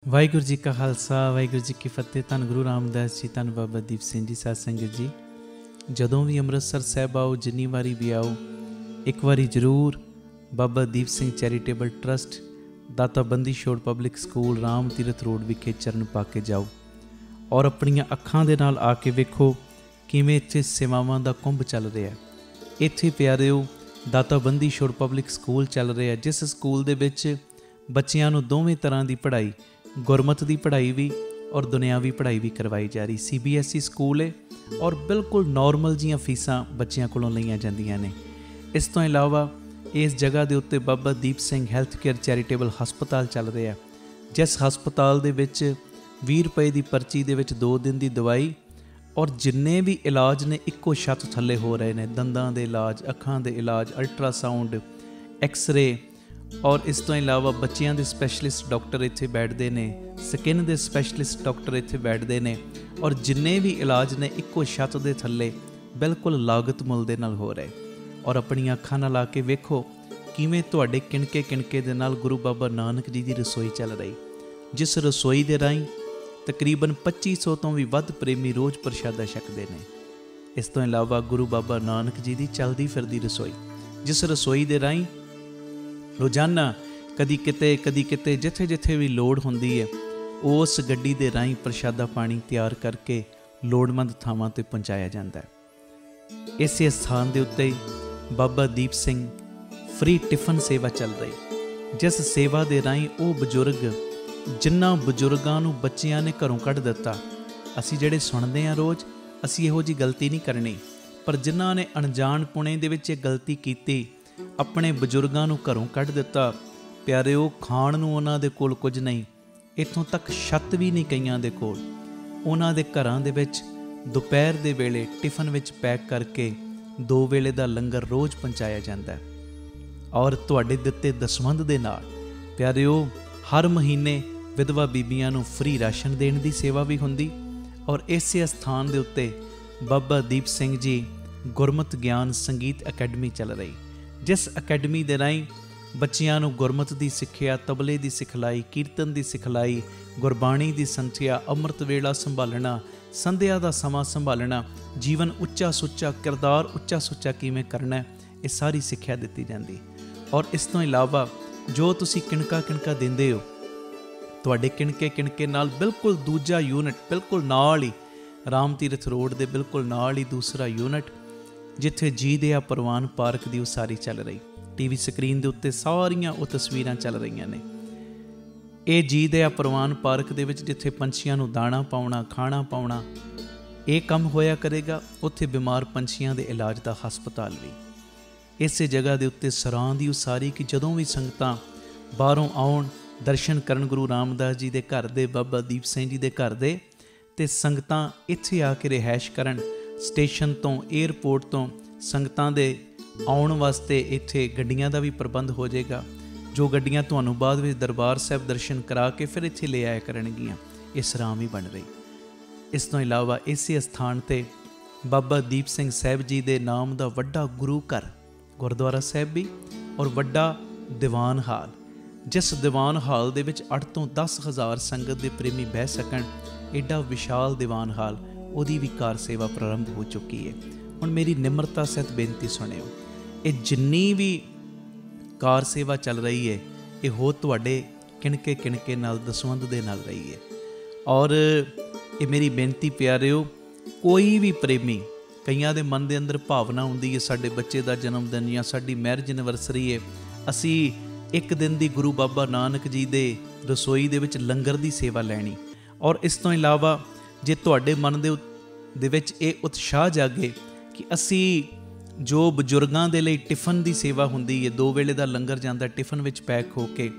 ਵਾਹਿਗੁਰੂ ਜੀ ਕਾ ਖਾਲਸਾ ਵਾਹਿਗੁਰੂ ਜੀ ਕੀ ਫਤਿਹ। ਧੰਨ ਗੁਰੂ ਰਾਮਦਾਸ ਜੀ, ਧੰਨ ਬਾਬਾ ਦੀਪ ਸਿੰਘ ਜੀ। ਸਾਧ ਸੰਗਤ ਜੀ, ਜਦੋਂ ਵੀ ਅੰਮ੍ਰਿਤਸਰ ਸਾਹਿਬ ਆਓ, ਜਿੰਨੀ ਵਾਰੀ ਵੀ ਆਓ, ਇੱਕ ਵਾਰੀ ਜ਼ਰੂਰ ਬਾਬਾ ਦੀਪ ਸਿੰਘ ਚੈਰੀਟੇਬਲ ਟਰਸਟ, ਦਾਤਾ Bandi Chhor public school, Ram Tirath road ਵਿਖੇ ਚਰਨ ਪਾ ਕੇ ਜਾਓ ਔਰ ਆਪਣੀਆਂ ਅੱਖਾਂ ਦੇ ਨਾਲ ਆ ਕੇ ਵੇਖੋ ਕਿਵੇਂ ਇੱਥੇ ਸੇਵਾਵਾਂ ਦਾ ਕੁੰਭ ਚੱਲ ਰਿਹਾ। ਇੱਥੇ ਪਿਆਰਿਓ ਦਾਤਾ ਬੰਦੀ ਛੋੜ ਪਬਲਿਕ ਸਕੂਲ ਚੱਲ ਰਿਹਾ, ਜਿਸ ਸਕੂਲ ਦੇ ਵਿੱਚ ਬੱਚਿਆਂ ਨੂੰ ਦੋਵੇਂ ਤਰ੍ਹਾਂ ਦੀ ਪੜ੍ਹਾਈ, ਗੁਰਮਤ ਦੀ ਪੜ੍ਹਾਈ ਵੀ ਔਰ ਦੁਨਿਆਵੀ ਪੜ੍ਹਾਈ ਵੀ ਕਰਵਾਈ ਜਾ ਰਹੀ। CBSE ਸਕੂਲ ਹੈ ਔਰ ਬਿਲਕੁਲ ਨੋਰਮਲ ਜੀਆਂ ਫੀਸਾਂ ਬੱਚਿਆਂ ਕੋਲੋਂ ਲਈਆਂ ਜਾਂਦੀਆਂ ਨੇ। ਇਸ ਤੋਂ ਇਲਾਵਾ ਇਸ ਜਗ੍ਹਾ ਦੇ ਉੱਤੇ Baba Deep Singh health care charitable ਹਸਪਤਾਲ ਚੱਲ ਰਿਹਾ, ਜਿਸ ਹਸਪਤਾਲ ਦੇ ਵਿੱਚ 20 ਰੁਪਏ ਦੀ ਪਰਚੀ ਦੇ ਵਿੱਚ 2 ਦਿਨ ਦੀ ਦਵਾਈ ਔਰ ਜਿੰਨੇ ਵੀ ਇਲਾਜ ਨੇ ਇੱਕੋ ਛੱਤ ਥੱਲੇ ਹੋ ਰਹੇ ਨੇ। ਦੰਦਾਂ ਦੇ ਇਲਾਜ, ਅੱਖਾਂ ਦੇ ਇਲਾਜ, ਅਲਟਰਾਸਾਊਂਡ, ਐਕਸਰੇ ਔਰ ਇਸ ਤੋਂ ਇਲਾਵਾ ਬੱਚਿਆਂ ਦੇ ਸਪੈਸ਼ਲਿਸਟ ਡਾਕਟਰ ਇੱਥੇ ਬੈਠਦੇ ਨੇ, ਸਕਿਨ ਦੇ ਸਪੈਸ਼ਲਿਸਟ ਡਾਕਟਰ ਇੱਥੇ ਬੈਠਦੇ ਨੇ ਔਰ ਜਿੰਨੇ ਵੀ ਇਲਾਜ ਨੇ ਇੱਕੋ ਛੱਤ ਦੇ ਥੱਲੇ ਬਿਲਕੁਲ ਲਾਗਤ ਮੁੱਲ ਦੇ ਨਾਲ ਹੋ ਰਹੇ। ਔਰ ਆਪਣੀਆਂ ਅੱਖਾਂ ਨਾਲ ਆ ਕੇ ਵੇਖੋ ਕਿਵੇਂ ਤੁਹਾਡੇ ਕਿਣਕੇ ਦੇ ਨਾਲ ਗੁਰੂ ਬਾਬਾ ਨਾਨਕ ਜੀ ਦੀ ਰਸੋਈ ਚੱਲ ਰਹੀ, ਜਿਸ ਰਸੋਈ ਦੇ ਰਾਹੀਂ ਤਕਰੀਬਨ 2500 ਤੋਂ ਵੀ ਵੱਧ ਪ੍ਰੇਮੀ ਰੋਜ਼ ਪ੍ਰਸ਼ਾਦਾ ਛਕਦੇ ਨੇ। ਇਸ ਤੋਂ ਇਲਾਵਾ ਗੁਰੂ ਬਾਬਾ ਨਾਨਕ ਜੀ ਦੀ ਚੱਲਦੀ ਫਿਰਦੀ ਰਸੋਈ, ਜਿਸ ਰਸੋਈ ਦੇ ਰਾਹੀਂ ਰੋਜ਼ਾਨਾ ਕਦੀ ਕਿਤੇ ਜਿੱਥੇ ਵੀ ਲੋੜ ਹੁੰਦੀ ਹੈ, ਉਸ ਗੱਡੀ ਦੇ ਰਾਹੀਂ ਪ੍ਰਸ਼ਾਦਾ ਪਾਣੀ ਤਿਆਰ ਕਰਕੇ ਲੋੜਵੰਦ ਥਾਵਾਂ 'ਤੇ ਪਹੁੰਚਾਇਆ ਜਾਂਦਾ ਹੈ। ਇਸੇ ਸਥਾਨ ਦੇ ਉੱਤੇ ਬਾਬਾ ਦੀਪ ਸਿੰਘ ਫ੍ਰੀ ਟਿਫਨ ਸੇਵਾ ਚੱਲ ਰਹੀ, ਜਿਸ ਸੇਵਾ ਦੇ ਰਾਹੀਂ ਉਹ ਬਜ਼ੁਰਗ, ਜਿਨ੍ਹਾਂ ਬਜ਼ੁਰਗਾਂ ਨੂੰ ਬੱਚਿਆਂ ਨੇ ਘਰੋਂ ਕੱਢ ਦਿੱਤਾ, ਅਸੀਂ ਜਿਹੜੇ ਸੁਣਦੇ ਹਾਂ ਰੋਜ਼, ਅਸੀਂ ਇਹੋ ਜਿਹੀ ਗਲਤੀ ਨਹੀਂ ਕਰਨੀ, ਪਰ ਜਿਨ੍ਹਾਂ ਨੇ ਅਣਜਾਣਪੁਣੇ ਦੇ ਵਿੱਚ ਇਹ ਗਲਤੀ ਕੀਤੀ, ਆਪਣੇ ਬਜ਼ੁਰਗਾਂ ਨੂੰ ਘਰੋਂ ਕੱਢ ਦਿੱਤਾ, ਪਿਆਰਿਓ ਖਾਣ ਨੂੰ ਉਹਨਾਂ ਦੇ ਕੋਲ ਕੁਝ ਨਹੀਂ, ਇੱਥੋਂ ਤੱਕ ਛੱਤ ਵੀ ਨਹੀਂ ਕਈਆਂ ਦੇ ਕੋਲ। ਉਹਨਾਂ ਦੇ ਘਰਾਂ ਦੇ ਵਿੱਚ ਦੁਪਹਿਰ ਦੇ ਵੇਲੇ ਟਿਫਨ ਵਿੱਚ ਪੈਕ ਕਰਕੇ 2 ਵੇਲੇ ਦਾ ਲੰਗਰ ਰੋਜ਼ ਪਹੁੰਚਾਇਆ ਜਾਂਦਾ ਹੈ। ਔਰ ਤੁਹਾਡੇ ਦਿੱਤੇ ਦਸਵੰਧ ਦੇ ਨਾਲ ਪਿਆਰਿਓ ਹਰ ਮਹੀਨੇ ਵਿਧਵਾ ਬੀਬੀਆਂ ਨੂੰ ਫ੍ਰੀ ਰਾਸ਼ਨ ਦੇਣ ਦੀ ਸੇਵਾ ਵੀ ਹੁੰਦੀ। ਔਰ ਇਸੇ ਸਥਾਨ ਦੇ ਉੱਤੇ ਬਾਬਾ ਦੀਪ ਸਿੰਘ ਜੀ ਗੁਰਮਤ ਗਿਆਨ ਸੰਗੀਤ ਅਕੈਡਮੀ ਚੱਲ ਰਹੀ, ਜਿਸ ਅਕੈਡਮੀ ਦੇ ਰਾਹੀਂ ਬੱਚਿਆਂ ਨੂੰ ਗੁਰਮਤ ਦੀ ਸਿੱਖਿਆ, ਤਬਲੇ ਦੀ ਸਿਖਲਾਈ, ਕੀਰਤਨ ਦੀ ਸਿਖਲਾਈ, ਗੁਰਬਾਣੀ ਦੀ ਸੰਥਿਆ, ਅੰਮ੍ਰਿਤ ਵੇਲਾ ਸੰਭਾਲਣਾ, ਸੰਧਿਆ ਦਾ ਸਮਾਂ ਸੰਭਾਲਣਾ, ਜੀਵਨ ਉੱਚਾ ਸੁੱਚਾ, ਕਿਰਦਾਰ ਉੱਚਾ ਸੁੱਚਾ ਕਿਵੇਂ ਕਰਨਾ, ਇਹ ਸਾਰੀ ਸਿੱਖਿਆ ਦਿੱਤੀ ਜਾਂਦੀ। ਔਰ ਇਸ ਤੋਂ ਇਲਾਵਾ ਜੋ ਤੁਸੀਂ ਕਿਣਕਾ ਦਿੰਦੇ ਹੋ, ਤੁਹਾਡੇ ਕਿਣਕੇ ਨਾਲ ਬਿਲਕੁਲ ਦੂਜਾ ਯੂਨਿਟ, ਬਿਲਕੁਲ ਨਾਲ ਹੀ ਰਾਮ ਤੀਰਥ ਰੋਡ ਦੇ ਬਿਲਕੁਲ ਨਾਲ ਹੀ ਦੂਸਰਾ ਯੂਨਿਟ, ਜਿੱਥੇ ਜੀ ਦਿਆ ਪ੍ਰਵਾਨ ਪਾਰਕ ਦੀ ਉਸਾਰੀ ਚੱਲ ਰਹੀ। TV ਸਕਰੀਨ ਦੇ ਉੱਤੇ ਸਾਰੀਆਂ ਉਹ ਤਸਵੀਰਾਂ ਚੱਲ ਰਹੀਆਂ ਨੇ। ਇਹ ਜੀ ਦਿਆ ਪ੍ਰਵਾਨ ਪਾਰਕ ਦੇ ਵਿੱਚ ਜਿੱਥੇ ਪੰਛੀਆਂ ਨੂੰ ਦਾਣਾ ਪਾਉਣਾ, ਖਾਣਾ ਪਾਉਣਾ, ਇਹ ਕੰਮ ਹੋਇਆ ਕਰੇਗਾ। ਉੱਥੇ ਬਿਮਾਰ ਪੰਛੀਆਂ ਦੇ ਇਲਾਜ ਦਾ ਹਸਪਤਾਲ ਵੀ। ਇਸੇ ਜਗ੍ਹਾ ਦੇ ਉੱਤੇ ਸਰਾਂ ਦੀ ਉਸਾਰੀ ਕਿ ਜਦੋਂ ਵੀ ਸੰਗਤਾਂ ਬਾਹਰੋਂ ਆਉਣ, ਦਰਸ਼ਨ ਕਰਨ ਗੁਰੂ ਰਾਮਦਾਸ ਜੀ ਦੇ ਘਰ ਦੇ, ਬਾਬਾ ਦੀਪ ਸਿੰਘ ਜੀ ਦੇ ਘਰ ਦੇ, ਅਤੇ ਸੰਗਤਾਂ ਇੱਥੇ ਆ ਕੇ ਰਿਹਾਇਸ਼ ਕਰਨ। ਸਟੇਸ਼ਨ ਤੋਂ, ਏਅਰਪੋਰਟ ਤੋਂ ਸੰਗਤਾਂ ਦੇ ਆਉਣ ਵਾਸਤੇ ਇੱਥੇ ਗੱਡੀਆਂ ਦਾ ਵੀ ਪ੍ਰਬੰਧ ਹੋ ਜਾਏਗਾ, ਜੋ ਗੱਡੀਆਂ ਤੁਹਾਨੂੰ ਬਾਅਦ ਵਿੱਚ ਦਰਬਾਰ ਸਾਹਿਬ ਦਰਸ਼ਨ ਕਰਾ ਕੇ ਫਿਰ ਇੱਥੇ ਲੈ ਆਇਆ ਕਰਨਗੀਆਂ। ਇਹ ਸਰਾਂ ਵੀ ਬਣ ਰਹੀ। ਇਸ ਤੋਂ ਇਲਾਵਾ ਇਸੇ ਸਥਾਨ 'ਤੇ ਬਾਬਾ ਦੀਪ ਸਿੰਘ ਸਾਹਿਬ ਜੀ ਦੇ ਨਾਮ ਦਾ ਵੱਡਾ ਗੁਰੂ ਘਰ, ਗੁਰਦੁਆਰਾ ਸਾਹਿਬ ਵੀ ਔਰ ਵੱਡਾ ਦੀਵਾਨ ਹਾਲ, ਜਿਸ ਦੀਵਾਨ ਹਾਲ ਦੇ ਵਿੱਚ 8 ਤੋਂ 10 ਹਜ਼ਾਰ ਸੰਗਤ ਦੇ ਪ੍ਰੇਮੀ ਬਹਿ ਸਕਣ, ਐਡਾ ਵਿਸ਼ਾਲ ਦੀਵਾਨ ਹਾਲ, ਉਹਦੀ ਵੀ ਕਾਰ ਸੇਵਾ ਪ੍ਰਾਰੰਭ ਹੋ ਚੁੱਕੀ ਹੈ। ਹੁਣ ਮੇਰੀ ਨਿਮਰਤਾ ਸਹਿਤ ਬੇਨਤੀ ਸੁਣਿਓ, ਇਹ ਜਿੰਨੀ ਵੀ ਕਾਰ ਸੇਵਾ ਚੱਲ ਰਹੀ ਹੈ, ਇਹ ਹੋ ਤੁਹਾਡੇ ਕਿਣਕੇ ਨਾਲ, ਦਸਵੰਧ ਦੇ ਨਾਲ ਰਹੀ ਹੈ। ਔਰ ਇਹ ਮੇਰੀ ਬੇਨਤੀ ਪਿਆਰਿਓ, ਕੋਈ ਵੀ ਪ੍ਰੇਮੀ, ਕਈਆਂ ਦੇ ਮਨ ਦੇ ਅੰਦਰ ਭਾਵਨਾ ਹੁੰਦੀ ਹੈ ਸਾਡੇ ਬੱਚੇ ਦਾ ਜਨਮ ਦਿਨ ਜਾਂ ਸਾਡੀ ਮੈਰਿਜ ਐਨਵਰਸਰੀ ਹੈ, ਅਸੀਂ ਇੱਕ ਦਿਨ ਦੀ ਗੁਰੂ ਬਾਬਾ ਨਾਨਕ ਜੀ ਦੇ ਰਸੋਈ ਦੇ ਵਿੱਚ ਲੰਗਰ ਦੀ ਸੇਵਾ ਲੈਣੀ। ਔਰ ਇਸ ਤੋਂ ਇਲਾਵਾ ਜੇ ਤੁਹਾਡੇ ਮਨ ਦੇ ਵਿੱਚ ਇਹ ਉਤਸ਼ਾਹ ਜਾਗੇ ਕਿ ਅਸੀਂ ਜੋ ਬਜ਼ੁਰਗਾਂ ਦੇ ਲਈ ਟਿਫਨ ਦੀ ਸੇਵਾ ਹੁੰਦੀ ਹੈ, 2 ਵੇਲੇ ਦਾ ਲੰਗਰ ਜਾਂਦਾ ਟਿਫਨ ਵਿੱਚ ਪੈਕ ਹੋ ਕੇ,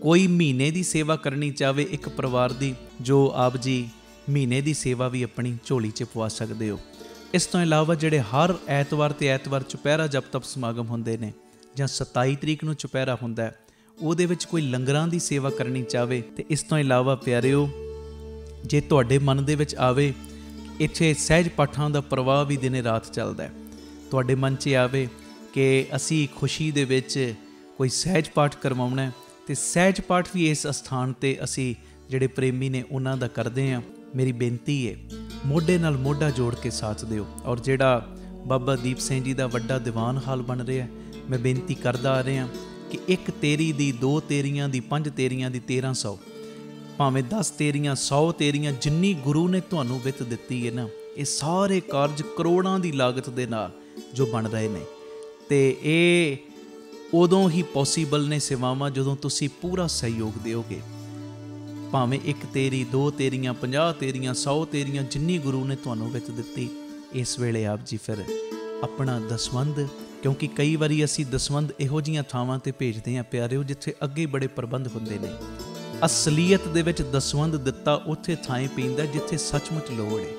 ਕੋਈ ਮਹੀਨੇ ਦੀ ਸੇਵਾ ਕਰਨੀ ਚਾਹਵੇ ਇੱਕ ਪਰਿਵਾਰ ਦੀ, ਜੋ ਆਪ ਜੀ ਮਹੀਨੇ ਦੀ ਸੇਵਾ ਵੀ ਆਪਣੀ ਝੋਲੀ 'ਚ ਪਵਾ ਸਕਦੇ ਹੋ। ਇਸ ਤੋਂ ਇਲਾਵਾ ਜਿਹੜੇ ਹਰ ਐਤਵਾਰ ਚੁਪਹਿਰਾ ਜਪ ਤਪ ਸਮਾਗਮ ਹੁੰਦੇ ਨੇ, ਜਾਂ 27 ਤਰੀਕ ਨੂੰ ਚੁਪਹਿਰਾ ਹੁੰਦਾ, ਉਹਦੇ ਵਿੱਚ ਕੋਈ ਲੰਗਰਾਂ ਦੀ ਸੇਵਾ ਕਰਨੀ ਚਾਹਵੇ। ਅਤੇ ਇਸ ਤੋਂ ਇਲਾਵਾ ਪਿਆਰਿਓ, ਜੇ ਤੁਹਾਡੇ ਮਨ ਦੇ ਵਿੱਚ ਆਵੇ ਇੱਥੇ ਸਹਿਜ ਪਾਠਾਂ ਦਾ ਪ੍ਰਵਾਹ ਵੀ ਦਿਨੇ ਰਾਤ ਚੱਲਦਾ, ਤੁਹਾਡੇ ਮਨ 'ਚ ਆਵੇ ਕਿ ਅਸੀਂ ਖੁਸ਼ੀ ਦੇ ਵਿੱਚ ਕੋਈ ਸਹਿਜ ਪਾਠ ਕਰਵਾਉਣਾ, ਤੇ ਸਹਿਜ ਪਾਠ ਵੀ ਇਸ ਅਸਥਾਨ ਤੇ ਅਸੀਂ ਜਿਹੜੇ ਪ੍ਰੇਮੀ ਨੇ ਉਹਨਾਂ ਦਾ ਕਰਦੇ ਹਾਂ। ਮੇਰੀ ਬੇਨਤੀ ਹੈ, ਮੋਢੇ ਨਾਲ ਮੋਢਾ ਜੋੜ ਕੇ ਸਾਥ ਦਿਓ। ਔਰ ਜਿਹੜਾ ਬਾਬਾ ਦੀਪ ਸਿੰਘ ਜੀ ਦਾ ਵੱਡਾ ਦੀਵਾਨ ਹਾਲ ਬਣ ਰਿਹਾ, ਮੈਂ ਬੇਨਤੀ ਕਰਦਾ ਆ ਰਿਹਾ ਕਿ 1 ਤੇਰੀ ਦੀ, 2 ਤੇਰੀਆਂ ਦੀ, 5 ਤੇਰੀਆਂ ਦੀ, 1300 ਭਾਵੇਂ 10 ਤੇਰੀਆਂ, 100 ਤੇਰੀਆਂ, ਜਿੰਨੀ ਗੁਰੂ ਨੇ ਤੁਹਾਨੂੰ ਵਿੱਤ ਦਿੱਤੀ ਹੈ ਨਾ, ਇਹ ਸਾਰੇ ਕਾਰਜ ਕਰੋੜਾਂ ਦੀ ਲਾਗਤ ਦੇ ਨਾਲ ਜੋ ਬਣ ਰਹੇ ਨੇ। ਤੇ ਇਹ ਉਦੋਂ ਹੀ ਪੋਸੀਬਲ ਨੇ ਸੇਵਾਵਾਂ ਜਦੋਂ ਤੁਸੀਂ ਪੂਰਾ ਸਹਿਯੋਗ ਦਿਓਗੇ। ਭਾਵੇਂ 1 ਤੇਰੀ, 2 ਤੇਰੀਆਂ, 50 ਤੇਰੀਆਂ, 100 ਤੇਰੀਆਂ, ਜਿੰਨੀ ਗੁਰੂ ਨੇ ਤੁਹਾਨੂੰ ਵਿੱਤ ਦਿੱਤੀ, ਇਸ ਵੇਲੇ ਆਪ ਜੀ ਫਿਰ ਆਪਣਾ ਦਸਵੰਧ, ਕਿਉਂਕਿ ਕਈ ਵਾਰੀ ਅਸੀਂ ਦਸਵੰਧ ਇਹੋ ਜਿਹੀਆਂ ਥਾਵਾਂ ਤੇ ਭੇਜਦੇ ਹਾਂ ਪਿਆਰਿਓ ਜਿੱਥੇ ਅੱਗੇ ਬੜੇ ਪ੍ਰਬੰਧ ਹੁੰਦੇ ਨੇ। ਅਸਲੀਅਤ ਦੇ ਵਿੱਚ ਦਸਵੰਧ ਦਿੱਤਾ ਉੱਥੇ ਥਾਂ ਪੈਂਦਾ ਜਿੱਥੇ ਸੱਚਮੁੱਚ ਲੋੜ ਹੈ।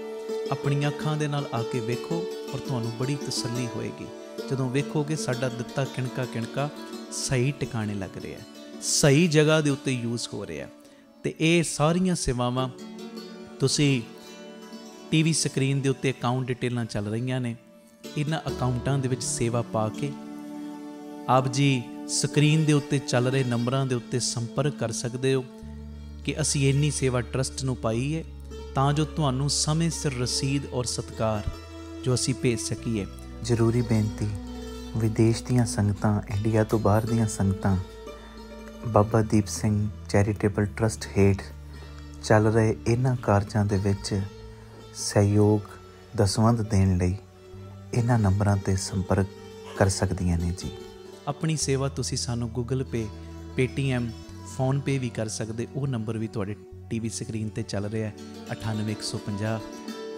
ਆਪਣੀਆਂ ਅੱਖਾਂ ਦੇ ਨਾਲ ਆ ਕੇ ਵੇਖੋ ਔਰ ਤੁਹਾਨੂੰ ਬੜੀ ਤਸੱਲੀ ਹੋਏਗੀ ਜਦੋਂ ਵੇਖੋਗੇ ਸਾਡਾ ਦਿੱਤਾ ਕਿਣਕਾ ਕਿਣਕਾ ਸਹੀ ਟਿਕਾਣੇ ਲੱਗ ਰਿਹਾ, ਸਹੀ ਜਗ੍ਹਾ ਦੇ ਉੱਤੇ ਯੂਜ਼ ਹੋ ਰਿਹਾ। ਤੇ ਇਹ ਸਾਰੀਆਂ ਸੇਵਾਵਾਂ ਤੁਸੀਂ ਟੀਵੀ ਸਕਰੀਨ ਦੇ ਉੱਤੇ ਅਕਾਊਂਟ ਡਿਟੇਲਾਂ ਚੱਲ ਰਹੀਆਂ ਨੇ, ਇਹਨਾਂ ਅਕਾਊਂਟਾਂ ਦੇ ਵਿੱਚ ਸੇਵਾ ਪਾ ਕੇ ਆਪ ਜੀ ਸਕਰੀਨ ਦੇ ਉੱਤੇ ਚੱਲ ਰਹੇ ਨੰਬਰਾਂ ਦੇ ਉੱਤੇ ਸੰਪਰਕ ਕਰ ਸਕਦੇ ਹੋ ਕਿ ਅਸੀਂ ਇੰਨੀ ਸੇਵਾ ਟਰਸਟ ਨੂੰ ਪਾਈ ਹੈ ਤਾਂ ਜੋ ਤੁਹਾਨੂੰ ਸਮੇਂ ਸਿਰ ਰਸੀਦ ਔਰ ਸਤਿਕਾਰ ਜੋ ਅਸੀਂ ਭੇਜ ਸਕੀਏ। ਜ਼ਰੂਰੀ ਬੇਨਤੀ, ਵਿਦੇਸ਼ ਦੀਆਂ ਸੰਗਤਾਂ, ਇੰਡੀਆ ਤੋਂ ਬਾਹਰ ਦੀਆਂ ਸੰਗਤਾਂ ਬਾਬਾ ਦੀਪ ਸਿੰਘ ਚੈਰੀਟੇਬਲ ਟਰਸਟ ਹੇਠ ਚੱਲ ਰਹੇ ਇਹਨਾਂ ਕਾਰਜਾਂ ਦੇ ਵਿੱਚ ਸਹਿਯੋਗ ਦਸਵੰਧ ਦੇਣ ਲਈ ਇਹਨਾਂ ਨੰਬਰਾਂ 'ਤੇ ਸੰਪਰਕ ਕਰ ਸਕਦੀਆਂ ਨੇ ਜੀ। ਆਪਣੀ ਸੇਵਾ ਤੁਸੀਂ ਸਾਨੂੰ ਗੂਗਲ ਪੇ, ਪੇਟੀਐਮ, ਫੋਨਪੇ ਵੀ ਕਰ ਸਕਦੇ। ਉਹ ਨੰਬਰ ਵੀ ਤੁਹਾਡੇ ਟੀਵੀ ਸਕਰੀਨ 'ਤੇ ਚੱਲ ਰਿਹਾ ਹੈ, 98 150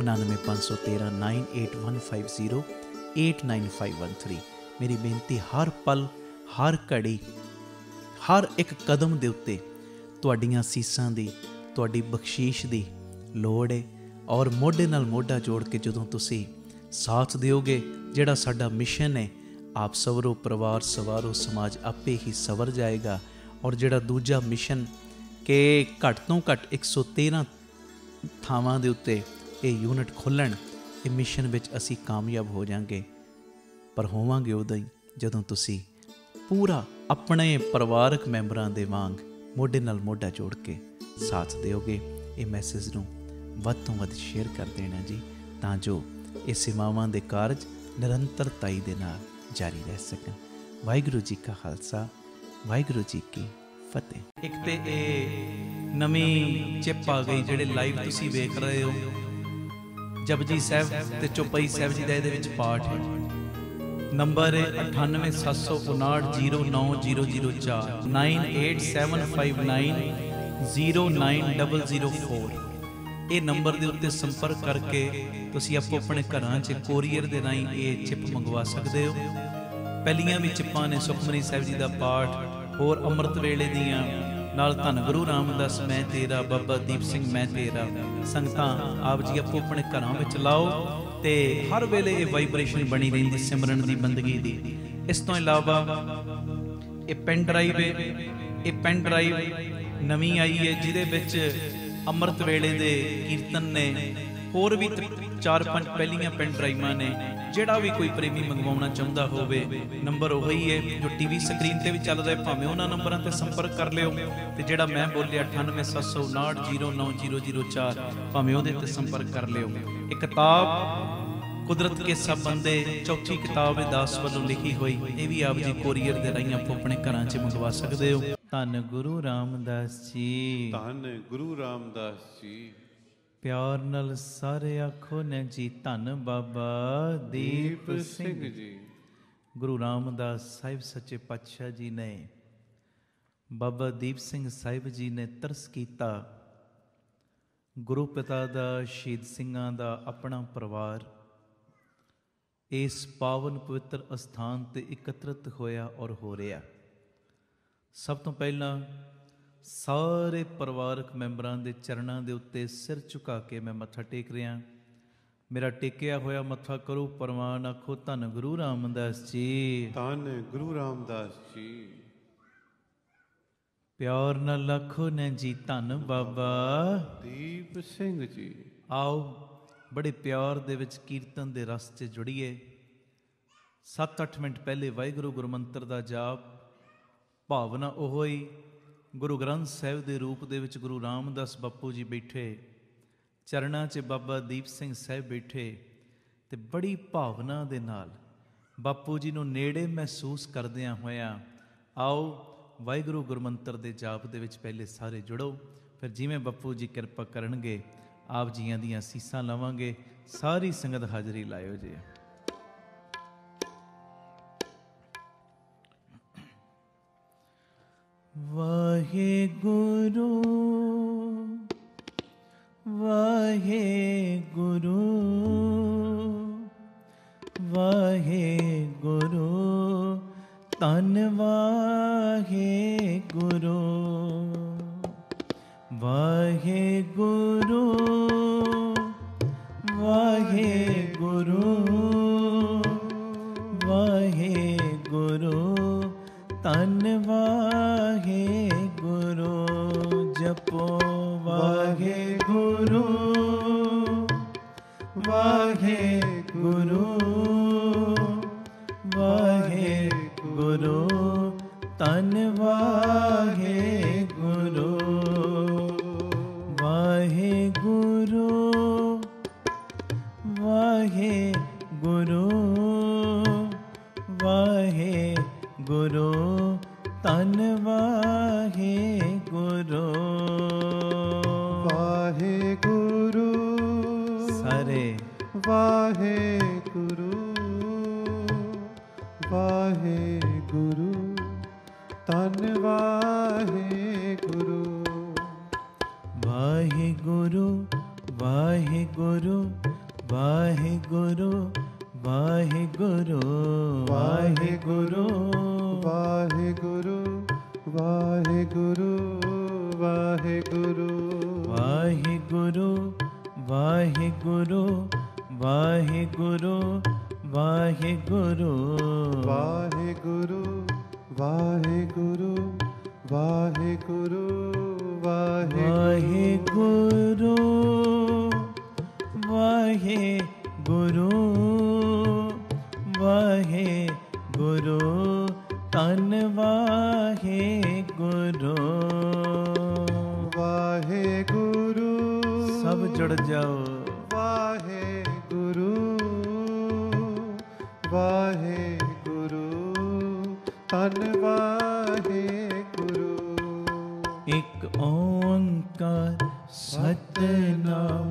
99 513 98150 89513। ਮੇਰੀ ਬੇਨਤੀ, ਹਰ ਪਲ, ਹਰ ਘੜੀ, ਹਰ ਇੱਕ ਕਦਮ ਦੇ ਉੱਤੇ ਤੁਹਾਡੀਆਂ ਸੀਸਾਂ ਦੀ, ਤੁਹਾਡੀ ਬਖਸ਼ੀਸ਼ ਦੀ ਲੋੜ ਹੈ। ਔਰ ਮੋਢੇ ਨਾਲ ਮੋਢਾ ਜੋੜ ਕੇ ਜਦੋਂ ਤੁਸੀਂ ਸਾਥ ਦਿਓਗੇ, ਜਿਹੜਾ ਸਾਡਾ ਮਿਸ਼ਨ ਹੈ, ਆਪ ਸਵਰੋ, ਪਰਿਵਾਰ ਸਵਾਰੋ, ਸਮਾਜ ਆਪੇ ਹੀ ਸਵਰ ਜਾਏਗਾ। ਔਰ ਜਿਹੜਾ ਦੂਜਾ ਮਿਸ਼ਨ ਕਿ ਘੱਟ ਤੋਂ ਘੱਟ 113 ਥਾਵਾਂ ਦੇ ਉੱਤੇ ਇਹ ਯੂਨਿਟ ਖੋਲ੍ਹਣ, ਇਹ ਮਿਸ਼ਨ ਵਿੱਚ ਅਸੀਂ ਕਾਮਯਾਬ ਹੋ ਜਾਵਾਂਗੇ। ਪਰ ਹੋਵਾਂਗੇ ਉਦੋਂ ਹੀ ਜਦੋਂ ਤੁਸੀਂ ਪੂਰਾ ਆਪਣੇ ਪਰਿਵਾਰਕ ਮੈਂਬਰਾਂ ਦੇ ਵਾਂਗ ਮੋਢੇ ਨਾਲ ਮੋਢਾ ਜੋੜ ਕੇ ਸਾਥ ਦਿਓਗੇ। ਇਹ ਮੈਸੇਜ ਨੂੰ ਵੱਧ ਤੋਂ ਵੱਧ ਸ਼ੇਅਰ ਕਰ ਦੇਣਾ ਜੀ, ਤਾਂ ਜੋ ਇਹ ਸੇਵਾਵਾਂ ਦੇ ਕਾਰਜ ਨਿਰੰਤਰਤਾਈ ਦੇ ਨਾਲ ਜਾਰੀ ਰਹਿ ਸਕਣ। ਵਾਹਿਗੁਰੂ ਜੀ ਕਾ ਖਾਲਸਾ, ਵਾਹਿਗੁਰੂ ਜੀ ਕੀ ਫਤਿਹ। ਇੱਕ ਤੇ ਇਹ ਨਵੀਂ ਚਿੱਪ ਆ ਗਈ ਜਿਹੜੇ ਲਾਈਵ ਤੁਸੀਂ ਵੇਖ ਰਹੇ ਹੋ, ਜਪਜੀ ਸਾਹਿਬ ਤੇ ਚੌਪਈ ਸਾਹਿਬ ਜੀ ਦਾ ਇਹਦੇ ਵਿੱਚ ਪਾਠ ਹੈ। ਨੰਬਰ ਹੈ 9875909004 9875909004। ਇਹ ਨੰਬਰ ਦੇ ਉੱਤੇ ਸੰਪਰਕ ਕਰਕੇ ਤੁਸੀਂ ਆਪੋ ਆਪਣੇ ਘਰਾਂ 'ਚ ਕੋਰੀਅਰ ਦੇ ਰਾਹੀਂ ਇਹ ਚਿੱਪ ਮੰਗਵਾ ਸਕਦੇ ਹੋ। ਪਹਿਲੀਆਂ ਵੀ ਚਿੱਪਾਂ ਨੇ ਸੁਖਮਨੀ ਸਾਹਿਬ ਜੀ ਦਾ ਪਾਠ, ਹੋਰ ਅੰਮ੍ਰਿਤ ਵੇਲੇ ਦੀਆਂ, ਨਾਲ ਧੰਨ ਗੁਰੂ ਰਾਮਦਾਸ ਮੈਂ ਤੇਰਾ, ਬਾਬਾ ਦੀਪ ਸਿੰਘ ਮੈਂ ਤੇਰਾ। ਸੰਗਤਾਂ ਆਪ ਜੀ ਆਪੋ ਆਪਣੇ ਘਰਾਂ ਵਿੱਚ ਲਾਓ ਤੇ ਹਰ ਵੇਲੇ ਇਹ ਵਾਈਬ੍ਰੇਸ਼ਨ ਬਣੀ ਰਹਿੰਦੀ ਸਿਮਰਨ ਦੀ, ਬੰਦਗੀ ਦੀ। ਇਸ ਤੋਂ ਇਲਾਵਾ ਇਹ ਪੈਨ ਡਰਾਈਵ ਹੈ, ਇਹ ਪੈਨ ਡਰਾਈਵ ਨਵੀਂ ਆਈ ਹੈ ਜਿਹਦੇ ਵਿੱਚ ਅੰਮ੍ਰਿਤ ਵੇਲੇ ਦੇ ਕੀਰਤਨ ਨੇ, ਹੋਰ ਵੀ 4-5 ਪਹਿਲੀਆਂ ਪੈਨ ਡਰਾਈਵਾਂ ਨੇ। ਜਿਹੜਾ ਵੀ ਕੋਈ ਪ੍ਰੇਮੀ ਮੰਗਵਾਉਣਾ ਚਾਹੁੰਦਾ ਹੋਵੇ, ਨੰਬਰ ਉਹੀ ਹੈ ਜੋ ਟੀਵੀ ਸਕਰੀਨ ਤੇ ਵੀ ਚੱਲ ਰਿਹਾ, ਭਾਵੇਂ ਉਹਨਾਂ ਨੰਬਰਾਂ ਤੇ ਸੰਪਰਕ ਕਰ ਲਿਓ। ਤੇ ਜਿਹੜਾ ਮੈਂ ਬੋਲਿਆ 9875909004, ਭਾਵੇਂ ਉਹਦੇ ਤੇ ਸੰਪਰਕ ਕਰ ਲਿਓ। ਇਹ ਕਿਤਾਬ ਕੁਦਰਤ ਕੇ ਸਭ ਬੰਦੇ, ਚੌਥੀ ਕਿਤਾਬ ਹੈ ਦਾਸ ਵੱਲੋਂ ਲਿਖੀ ਹੋਈ, ਇਹ ਵੀ ਆਪ ਜੀ ਕੋਰੀਅਰ ਦੇ ਰਾਹੀਂ ਆਪੋ ਆਪਣੇ ਘਰਾਂ 'ਚ ਮੰਗਵਾ ਸਕਦੇ ਹੋ। ਧੰਨ ਗੁਰੂ ਰਾਮਦਾਸ ਜੀ, ਧੰਨ ਗੁਰੂ ਰਾਮਦਾਸ ਜੀ। ਪਿਆਰ ਨਾਲ ਸਾਰੇ ਆਖੋ ਨੇ ਜੀ, ਧੰਨ ਬਾਬਾ ਦੀਪ ਸਿੰਘ ਜੀ। ਗੁਰੂ ਰਾਮਦਾਸ ਸਾਹਿਬ ਸੱਚੇ ਪਾਤਸ਼ਾਹ ਜੀ ਨੇ, ਬਾਬਾ ਦੀਪ ਸਿੰਘ ਸਾਹਿਬ ਜੀ ਨੇ ਤਰਸ ਕੀਤਾ, ਗੁਰੂ ਪਿਤਾ ਦਾ, ਸ਼ਹੀਦ ਸਿੰਘਾਂ ਦਾ ਆਪਣਾ ਪਰਿਵਾਰ ਇਸ ਪਾਵਨ ਪਵਿੱਤਰ ਅਸਥਾਨ ਤੇ ਇਕੱਤਰਿਤ ਹੋਇਆ ਔਰ ਹੋ ਰਿਹਾ। ਸਭ ਤੋਂ ਪਹਿਲਾਂ ਸਾਰੇ ਪਰਿਵਾਰਕ ਮੈਂਬਰਾਂ ਦੇ ਚਰਨਾਂ ਦੇ ਉੱਤੇ ਸਿਰ ਝੁਕਾ ਕੇ ਮੈਂ ਮੱਥਾ ਟੇਕ ਰਿਹਾ। ਮੇਰਾ ਟੇਕਿਆ ਹੋਇਆ ਮੱਥਾ ਕਰੋ ਪ੍ਰਵਾਨ, ਆਖੋ ਧੰਨ ਗੁਰੂ ਰਾਮਦਾਸ ਜੀ, ਧੰਨ ਗੁਰੂ ਰਾਮਦਾਸ ਜੀ। ਪਿਆਰ ਨਾਲ ਆਖੋ ਨੇ ਜੀ, ਧੰਨ ਬਾਬਾ ਦੀਪ ਸਿੰਘ ਜੀ। ਆਓ ਬੜੇ ਪਿਆਰ ਦੇ ਵਿੱਚ ਕੀਰਤਨ ਦੇ ਰਸ 'ਚ ਜੁੜੀਏ। 7-8 ਮਿੰਟ ਪਹਿਲੇ ਵਾਹਿਗੁਰੂ ਗੁਰਮੰਤਰ ਦਾ ਜਾਪ, ਭਾਵਨਾ ਉਹ ਹੀ ਗੁਰੂ ਗ੍ਰੰਥ ਸਾਹਿਬ ਦੇ ਰੂਪ ਦੇ ਵਿੱਚ ਗੁਰੂ ਰਾਮਦਾਸ ਬਾਪੂ ਜੀ ਬੈਠੇ, ਚਰਨਾਂ 'ਚ ਬਾਬਾ ਦੀਪ ਸਿੰਘ ਸਾਹਿਬ ਬੈਠੇ, ਤੇ ਬੜੀ ਭਾਵਨਾ ਦੇ ਨਾਲ ਬਾਪੂ ਜੀ ਨੂੰ ਨੇੜੇ ਮਹਿਸੂਸ ਕਰਦਿਆਂ ਹੋਇਆਂ ਆਓ ਵਾਹਿਗੁਰੂ ਗੁਰਮੰਤਰ ਦੇ ਜਾਪ ਦੇ ਵਿੱਚ ਪਹਿਲੇ ਸਾਰੇ ਜੁੜੋ। ਫਿਰ ਜਿਵੇਂ ਬਾਪੂ ਜੀ ਕਿਰਪਾ ਕਰਨਗੇ ਆਪ ਜੀਆਂ ਦੀਆਂ ਅਸੀਸਾਂ ਲਵਾਂਗੇ। ਸਾਰੀ ਸੰਗਤ ਹਾਜ਼ਰੀ ਲਾਇਓ ਜੀ। ਵਾਹਿਗੁਰੂ ਵਾਹਿਗੁਰੂ ਵਾਹਿਗੁਰੂ ਧੰਨ ਵਾਹਿਗੁਰੂ ਵਾਹਿਗੁਰੂ ਵਾਹਿਗੁਰੂ ਵਾਹਿਗੁਰੂ ਧੰਨ ਵਾਹਿਗੁਰੂ ਜਪੋ ਵਾਹਿਗੁਰੂ ਵਾਹਿਗੁਰੂ ਵਾਹਿਗੁਰੂ ਧੰਨ ਵਾਹਿਗੁਰੂ ਵਾਹਿਗੁਰੂ ਵਾਹਿਗੁਰੂ ਵਾਹਿਗੁਰੂ ਧੰਨ ਵਾਹਿਗੁਰੂ ਵਾਹਿਗੁਰੂ ਸਾਰੇ ਵਾਹਿਗੁਰੂ ਵਾਹਿਗੁਰੂ ਧੰਨ ਵਾਹਿਗੁਰੂ ਵਾਹਿਗੁਰੂ ਵਾਹਿਗੁਰੂ ਵਾਹਿਗੁਰੂ ਵਾਹਿਗੁਰੂ ਵਾਹਿਗੁਰੂ ਵਾਹਿਗੁਰੂ ਵਾਹਿਗੁਰੂ ਵਾਹਿਗੁਰੂ ਵਾਹਿਗੁਰੂ ਵਾਹਿਗੁਰੂ ਵਾਹਿਗੁਰੂ ਵਾਹਿਗੁਰੂ ਵਾਹਿਗੁਰੂ ਵਾਹਿਗੁਰੂ ਵਾਹਿਗੁਰੂ ਵਾਹਿਗੁਰੂ ਵਾਹਿਗੁਰੂ ਵਾਹਿਗੁਰੂ ਧੰਨ ਵਾਹਿਗੁਰੂ ਵਾਹਿਗੁਰੂ ਸਭ ਜੁੜ ਜਾਓ। ਵਾਹਿਗੁਰੂ ਵਾਹਿਗੁਰੂ ਧੰਨ ਵਾਹਿਗੁਰੂ ਇੱਕ ਓੰਕਾਰ ਸਤਿਨਾਮ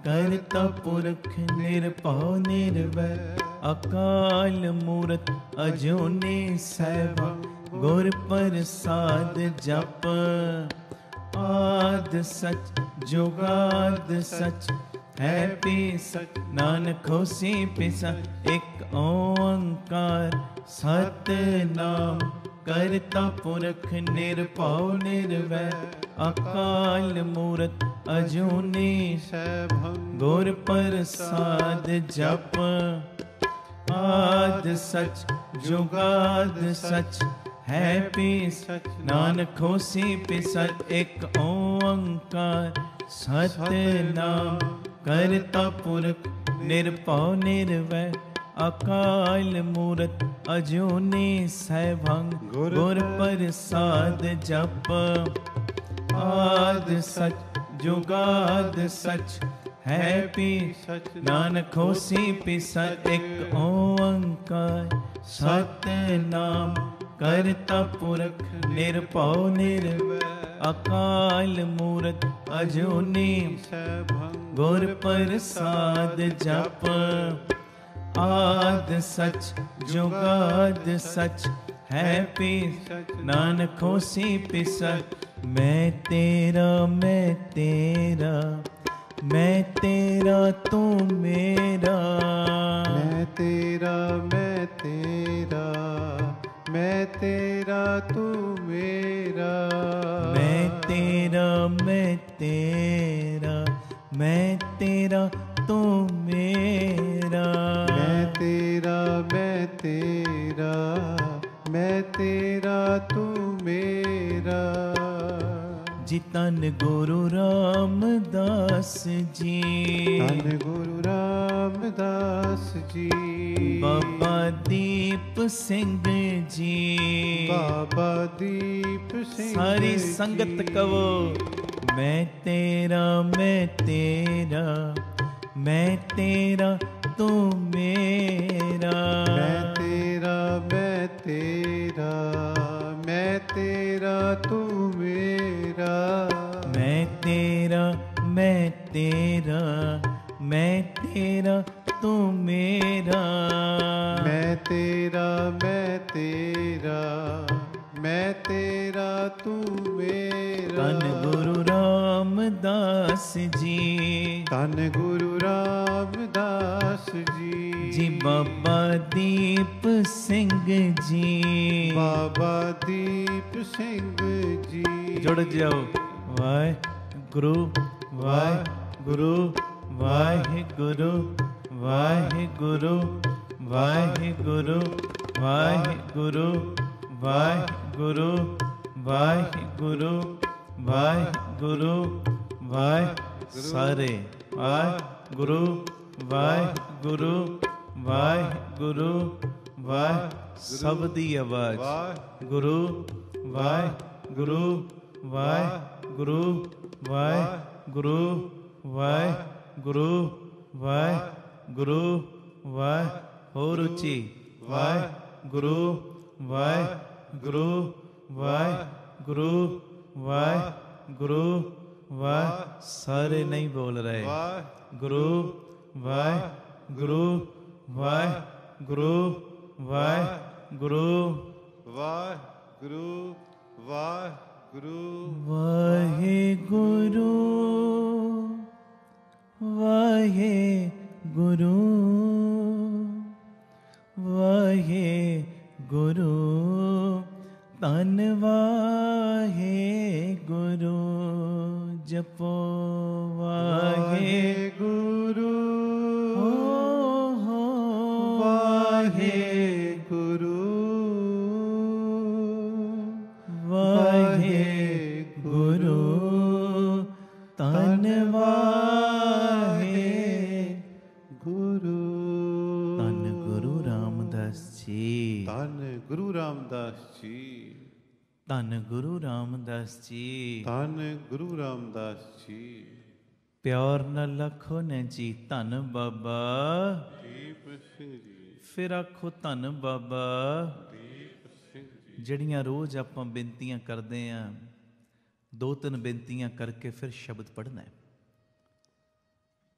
ਕਰਤਾ ਪੁਰਖ ਨਿਰਭਉ ਨਿਰਵੈਰ ਅਕਾਲ ਮੂਰਤ ਅਜੂਨੀ ਸੈਭੰ ਗੁਰ ਪ੍ਰਸਾਦ ਜਪ ਆਦ ਸਚ ਜੁਗਾਦ ਸਚ ਹੈ ਪੀ ਸਚ ਨਾਨਕ ਹੋਸੀ ਪੀ ਸਚ। ਇੱਕ ਓੰਕਾਰ ਸਤਿਨਾਮ ਕਰਤਾ ਪੁਰਖ ਨਿਰਭਉ ਨਿਰਵੈਰ ਅਕਾਲ ਮੂਰਤ ਅਜੂਨੀ ਸੈਭੰ ਗੁਰ ਪ੍ਰਸਾਦ ਜਪ ਆਦ ਸਚ ਜੁਗਾਦ ਸਚ ਹੈ ਪੀ ਸਚ ਨਾਨਕ ਹੋਸੀ ਪੀ ਸਚ। ਇੱਕ ਓੰਕਾਰ ਸਤਿਨਾਮ ਕਰਤਾ ਪੁਰਖ ਨਿਰਭਉ ਨਿਰਵੈਰ ਅਕਾਲ ਮੂਰਤ ਅਜੂਨੀ ਸੈਭੰ ਗੁਰ ਪ੍ਰਸਾਦ ਜਪ ਆਦ ਸਚ ਜੁਗਾਦ ਸਚ ਹੈ ਪੀ ਸਚ ਨਾਨਕ ਹੋਸੀ ਪੀ ਸਚ। ਇੱਕ ਓੰਕਾਰ ਸਤਿਨਾਮ ਕਰਤਾ ਪੁਰਖ ਨਿਰਭਉ ਨਿਰਵੈਰ ਅਕਾਲ ਮੂਰਤ ਅਜੂਨੀ ਸੈਭੰ ਗੁਰ ਪ੍ਰਸਾਦ ਜਪ ਆਦ ਸਚ ਜੁਗਾਦ ਸਚ ਹੈ ਪੀ ਨਾਨਕ ਹੋਸੀ ਪੀ ਸਚ। ਮੈਂ ਤੇਰਾ ਮੈਂ ਤੇਰਾ ਮੈਂ ਤੇਰਾ ਤੂੰ ਮੇਰਾ ਮੈਂ ਤੇਰਾ ਮੈਂ ਤੇਰਾ ਮੈਂ ਤੇਰਾ ਤੂੰ ਮੇਰਾ ਮੈਂ ਤੇਰਾ ਮੈਂ ਤੇਰਾ ਮੈਂ ਤੇਰਾ ਤੂੰ ਮੇਰਾ ਮੈਂ ਤੇਰਾ ਮੈਂ ਤੇਰਾ ਮੈਂ ਤੇਰਾ ਤੂੰ ਮੇਰਾ ਜੀ ਧੰਨ ਗੁਰੂ ਰਾਮਦਾਸ ਜੀ ਧੰਨ ਗੁਰੂ ਰਾਮਦਾਸ ਜੀ ਬਾਬਾ ਦੀਪ ਦੀਪ ਸਿੰਘ ਜੀ। ਬਾਬਾ ਦੀਪ ਸਿੰਘ ਸਾਰੀ ਸੰਗਤ ਕਵੋ, ਮੈਂ ਤੇਰਾ ਮੈਂ ਤੇਰਾ, ਮੈਂ ਤੇਰਾ ਤੂੰ ਮੇਰਾ। ਮੈਂ ਤੇਰਾ ਮੈਂ ਤੇਰਾ, ਮੈਂ ਤੇਰਾ ਤੂੰ ਮੇਰਾ। ਮੈਂ ਤੇਰਾ ਮੈਂ ਤੇਰਾ, ਮੈਂ ਤੇਰਾ ਤੂੰ ਮੇਰਾ। ਮੈਂ ਤੇਰਾ ਮੈਂ ਤੇਰਾ, ਮੈਂ ਤੇਰਾ ਤੂੰ ਮੇਰਾ। ਧੰਨ ਗੁਰੂ ਰਾਮਦਾਸ ਜੀ, ਧੰਨ ਗੁਰੂ ਰਾਮਦਾਸ ਜੀ। ਜੀ ਬਾਬਾ ਦੀਪ ਸਿੰਘ ਜੀ। ਬਾਬਾ ਦੀਪ ਸਿੰਘ ਜੀ। ਜੁੜ ਜਾਓ। ਵਾਹਿਗੁਰੂ ਵਾਹਿਗੁਰੂ ਵਾਹਿਗੁਰੂ ਵਾਹਿਗੁਰੂ ਵਾਹਿਗੁਰੂ ਵਾਹਿਗੁਰੂ ਵਾਹਿਗੁਰੂ ਵਾਹਿਗੁਰੂ ਵਾਹਿਗੁਰੂ ਵਾਹਿ ਸਾਰੇ ਵਾਹਿਗੁਰੂ ਵਾਹਿਗੁਰੂ ਵਾਹਿਗੁਰੂ ਵਾਹਿ ਸਭ ਦੀ ਆਵਾਜ਼। ਗੁਰੂ ਵਾਹਿਗੁਰੂ ਵਾਹਿਗੁਰੂ ਵਾਹਿਗੁਰੂ ਵਾਹਿਗੁਰੂ ਵਾਹਿਗੁਰੂ ਵਾਹਿ ਹੋਰ ਉੱਚੀ। ਵਾਹਿਗੁਰੂ ਵਾਹਿਗੁਰੂ ਵਾਹਿਗੁਰੂ ਵਾਹਿਗੁਰੂ ਵਾਹਿ ਸਾਰੇ ਨਹੀਂ ਬੋਲ ਰਹੇ। ਗੁਰੂ ਵਾਹਿਗੁਰੂ ਵਾਹਿਗੁਰੂ ਵਾਹਿਗੁਰੂ ਵਾਹਿਗੁਰੂ ਵਾਹਿਗੁਰੂ ਵਾਹਿਗੁਰੂ ਵਾਹਿਗੁਰੂ ਵਾਹਿਗੁਰੂ ਧੰਨ ਵਾਹਿਗੁਰੂ ਜਪੋ ਵਾਹਿਗੁਰੂ ਵਾਹਿਗੁਰੂ ਵਾਹਿਗੁਰੂ ਧੰਨ ਵਾਹਿਗੁਰੂ। ਧੰਨ ਗੁਰੂ ਰਾਮਦਾਸ ਜੀ। ਧੰਨ ਗੁਰੂ ਰਾਮਦਾਸ ਜੀ। ਧੰਨ ਗੁਰੂ ਰਾਮਦਾਸ ਜੀ। ਧੰਨ ਗੁਰੂ ਰਾਮਦਾਸ ਜੀ। ਪਿਆਰ ਨਾਲ ਲਖੋ ਨੇ ਜੀ ਧੰਨ ਬਾਬਾ ਦੀਪ ਸਿੰਘ ਜੀ। ਫਿਰ ਆਖੋ ਧੰਨ ਬਾਬਾ ਦੀਪ ਸਿੰਘ ਜੀ। ਜਿਹੜੀਆਂ ਰੋਜ਼ ਆਪਾਂ ਬੇਨਤੀਆਂ ਕਰਦੇ ਆਂ, 2-3 ਬੇਨਤੀਆਂ ਕਰਕੇ ਫਿਰ ਸ਼ਬਦ ਪੜ੍ਹਨਾ ਹੈ।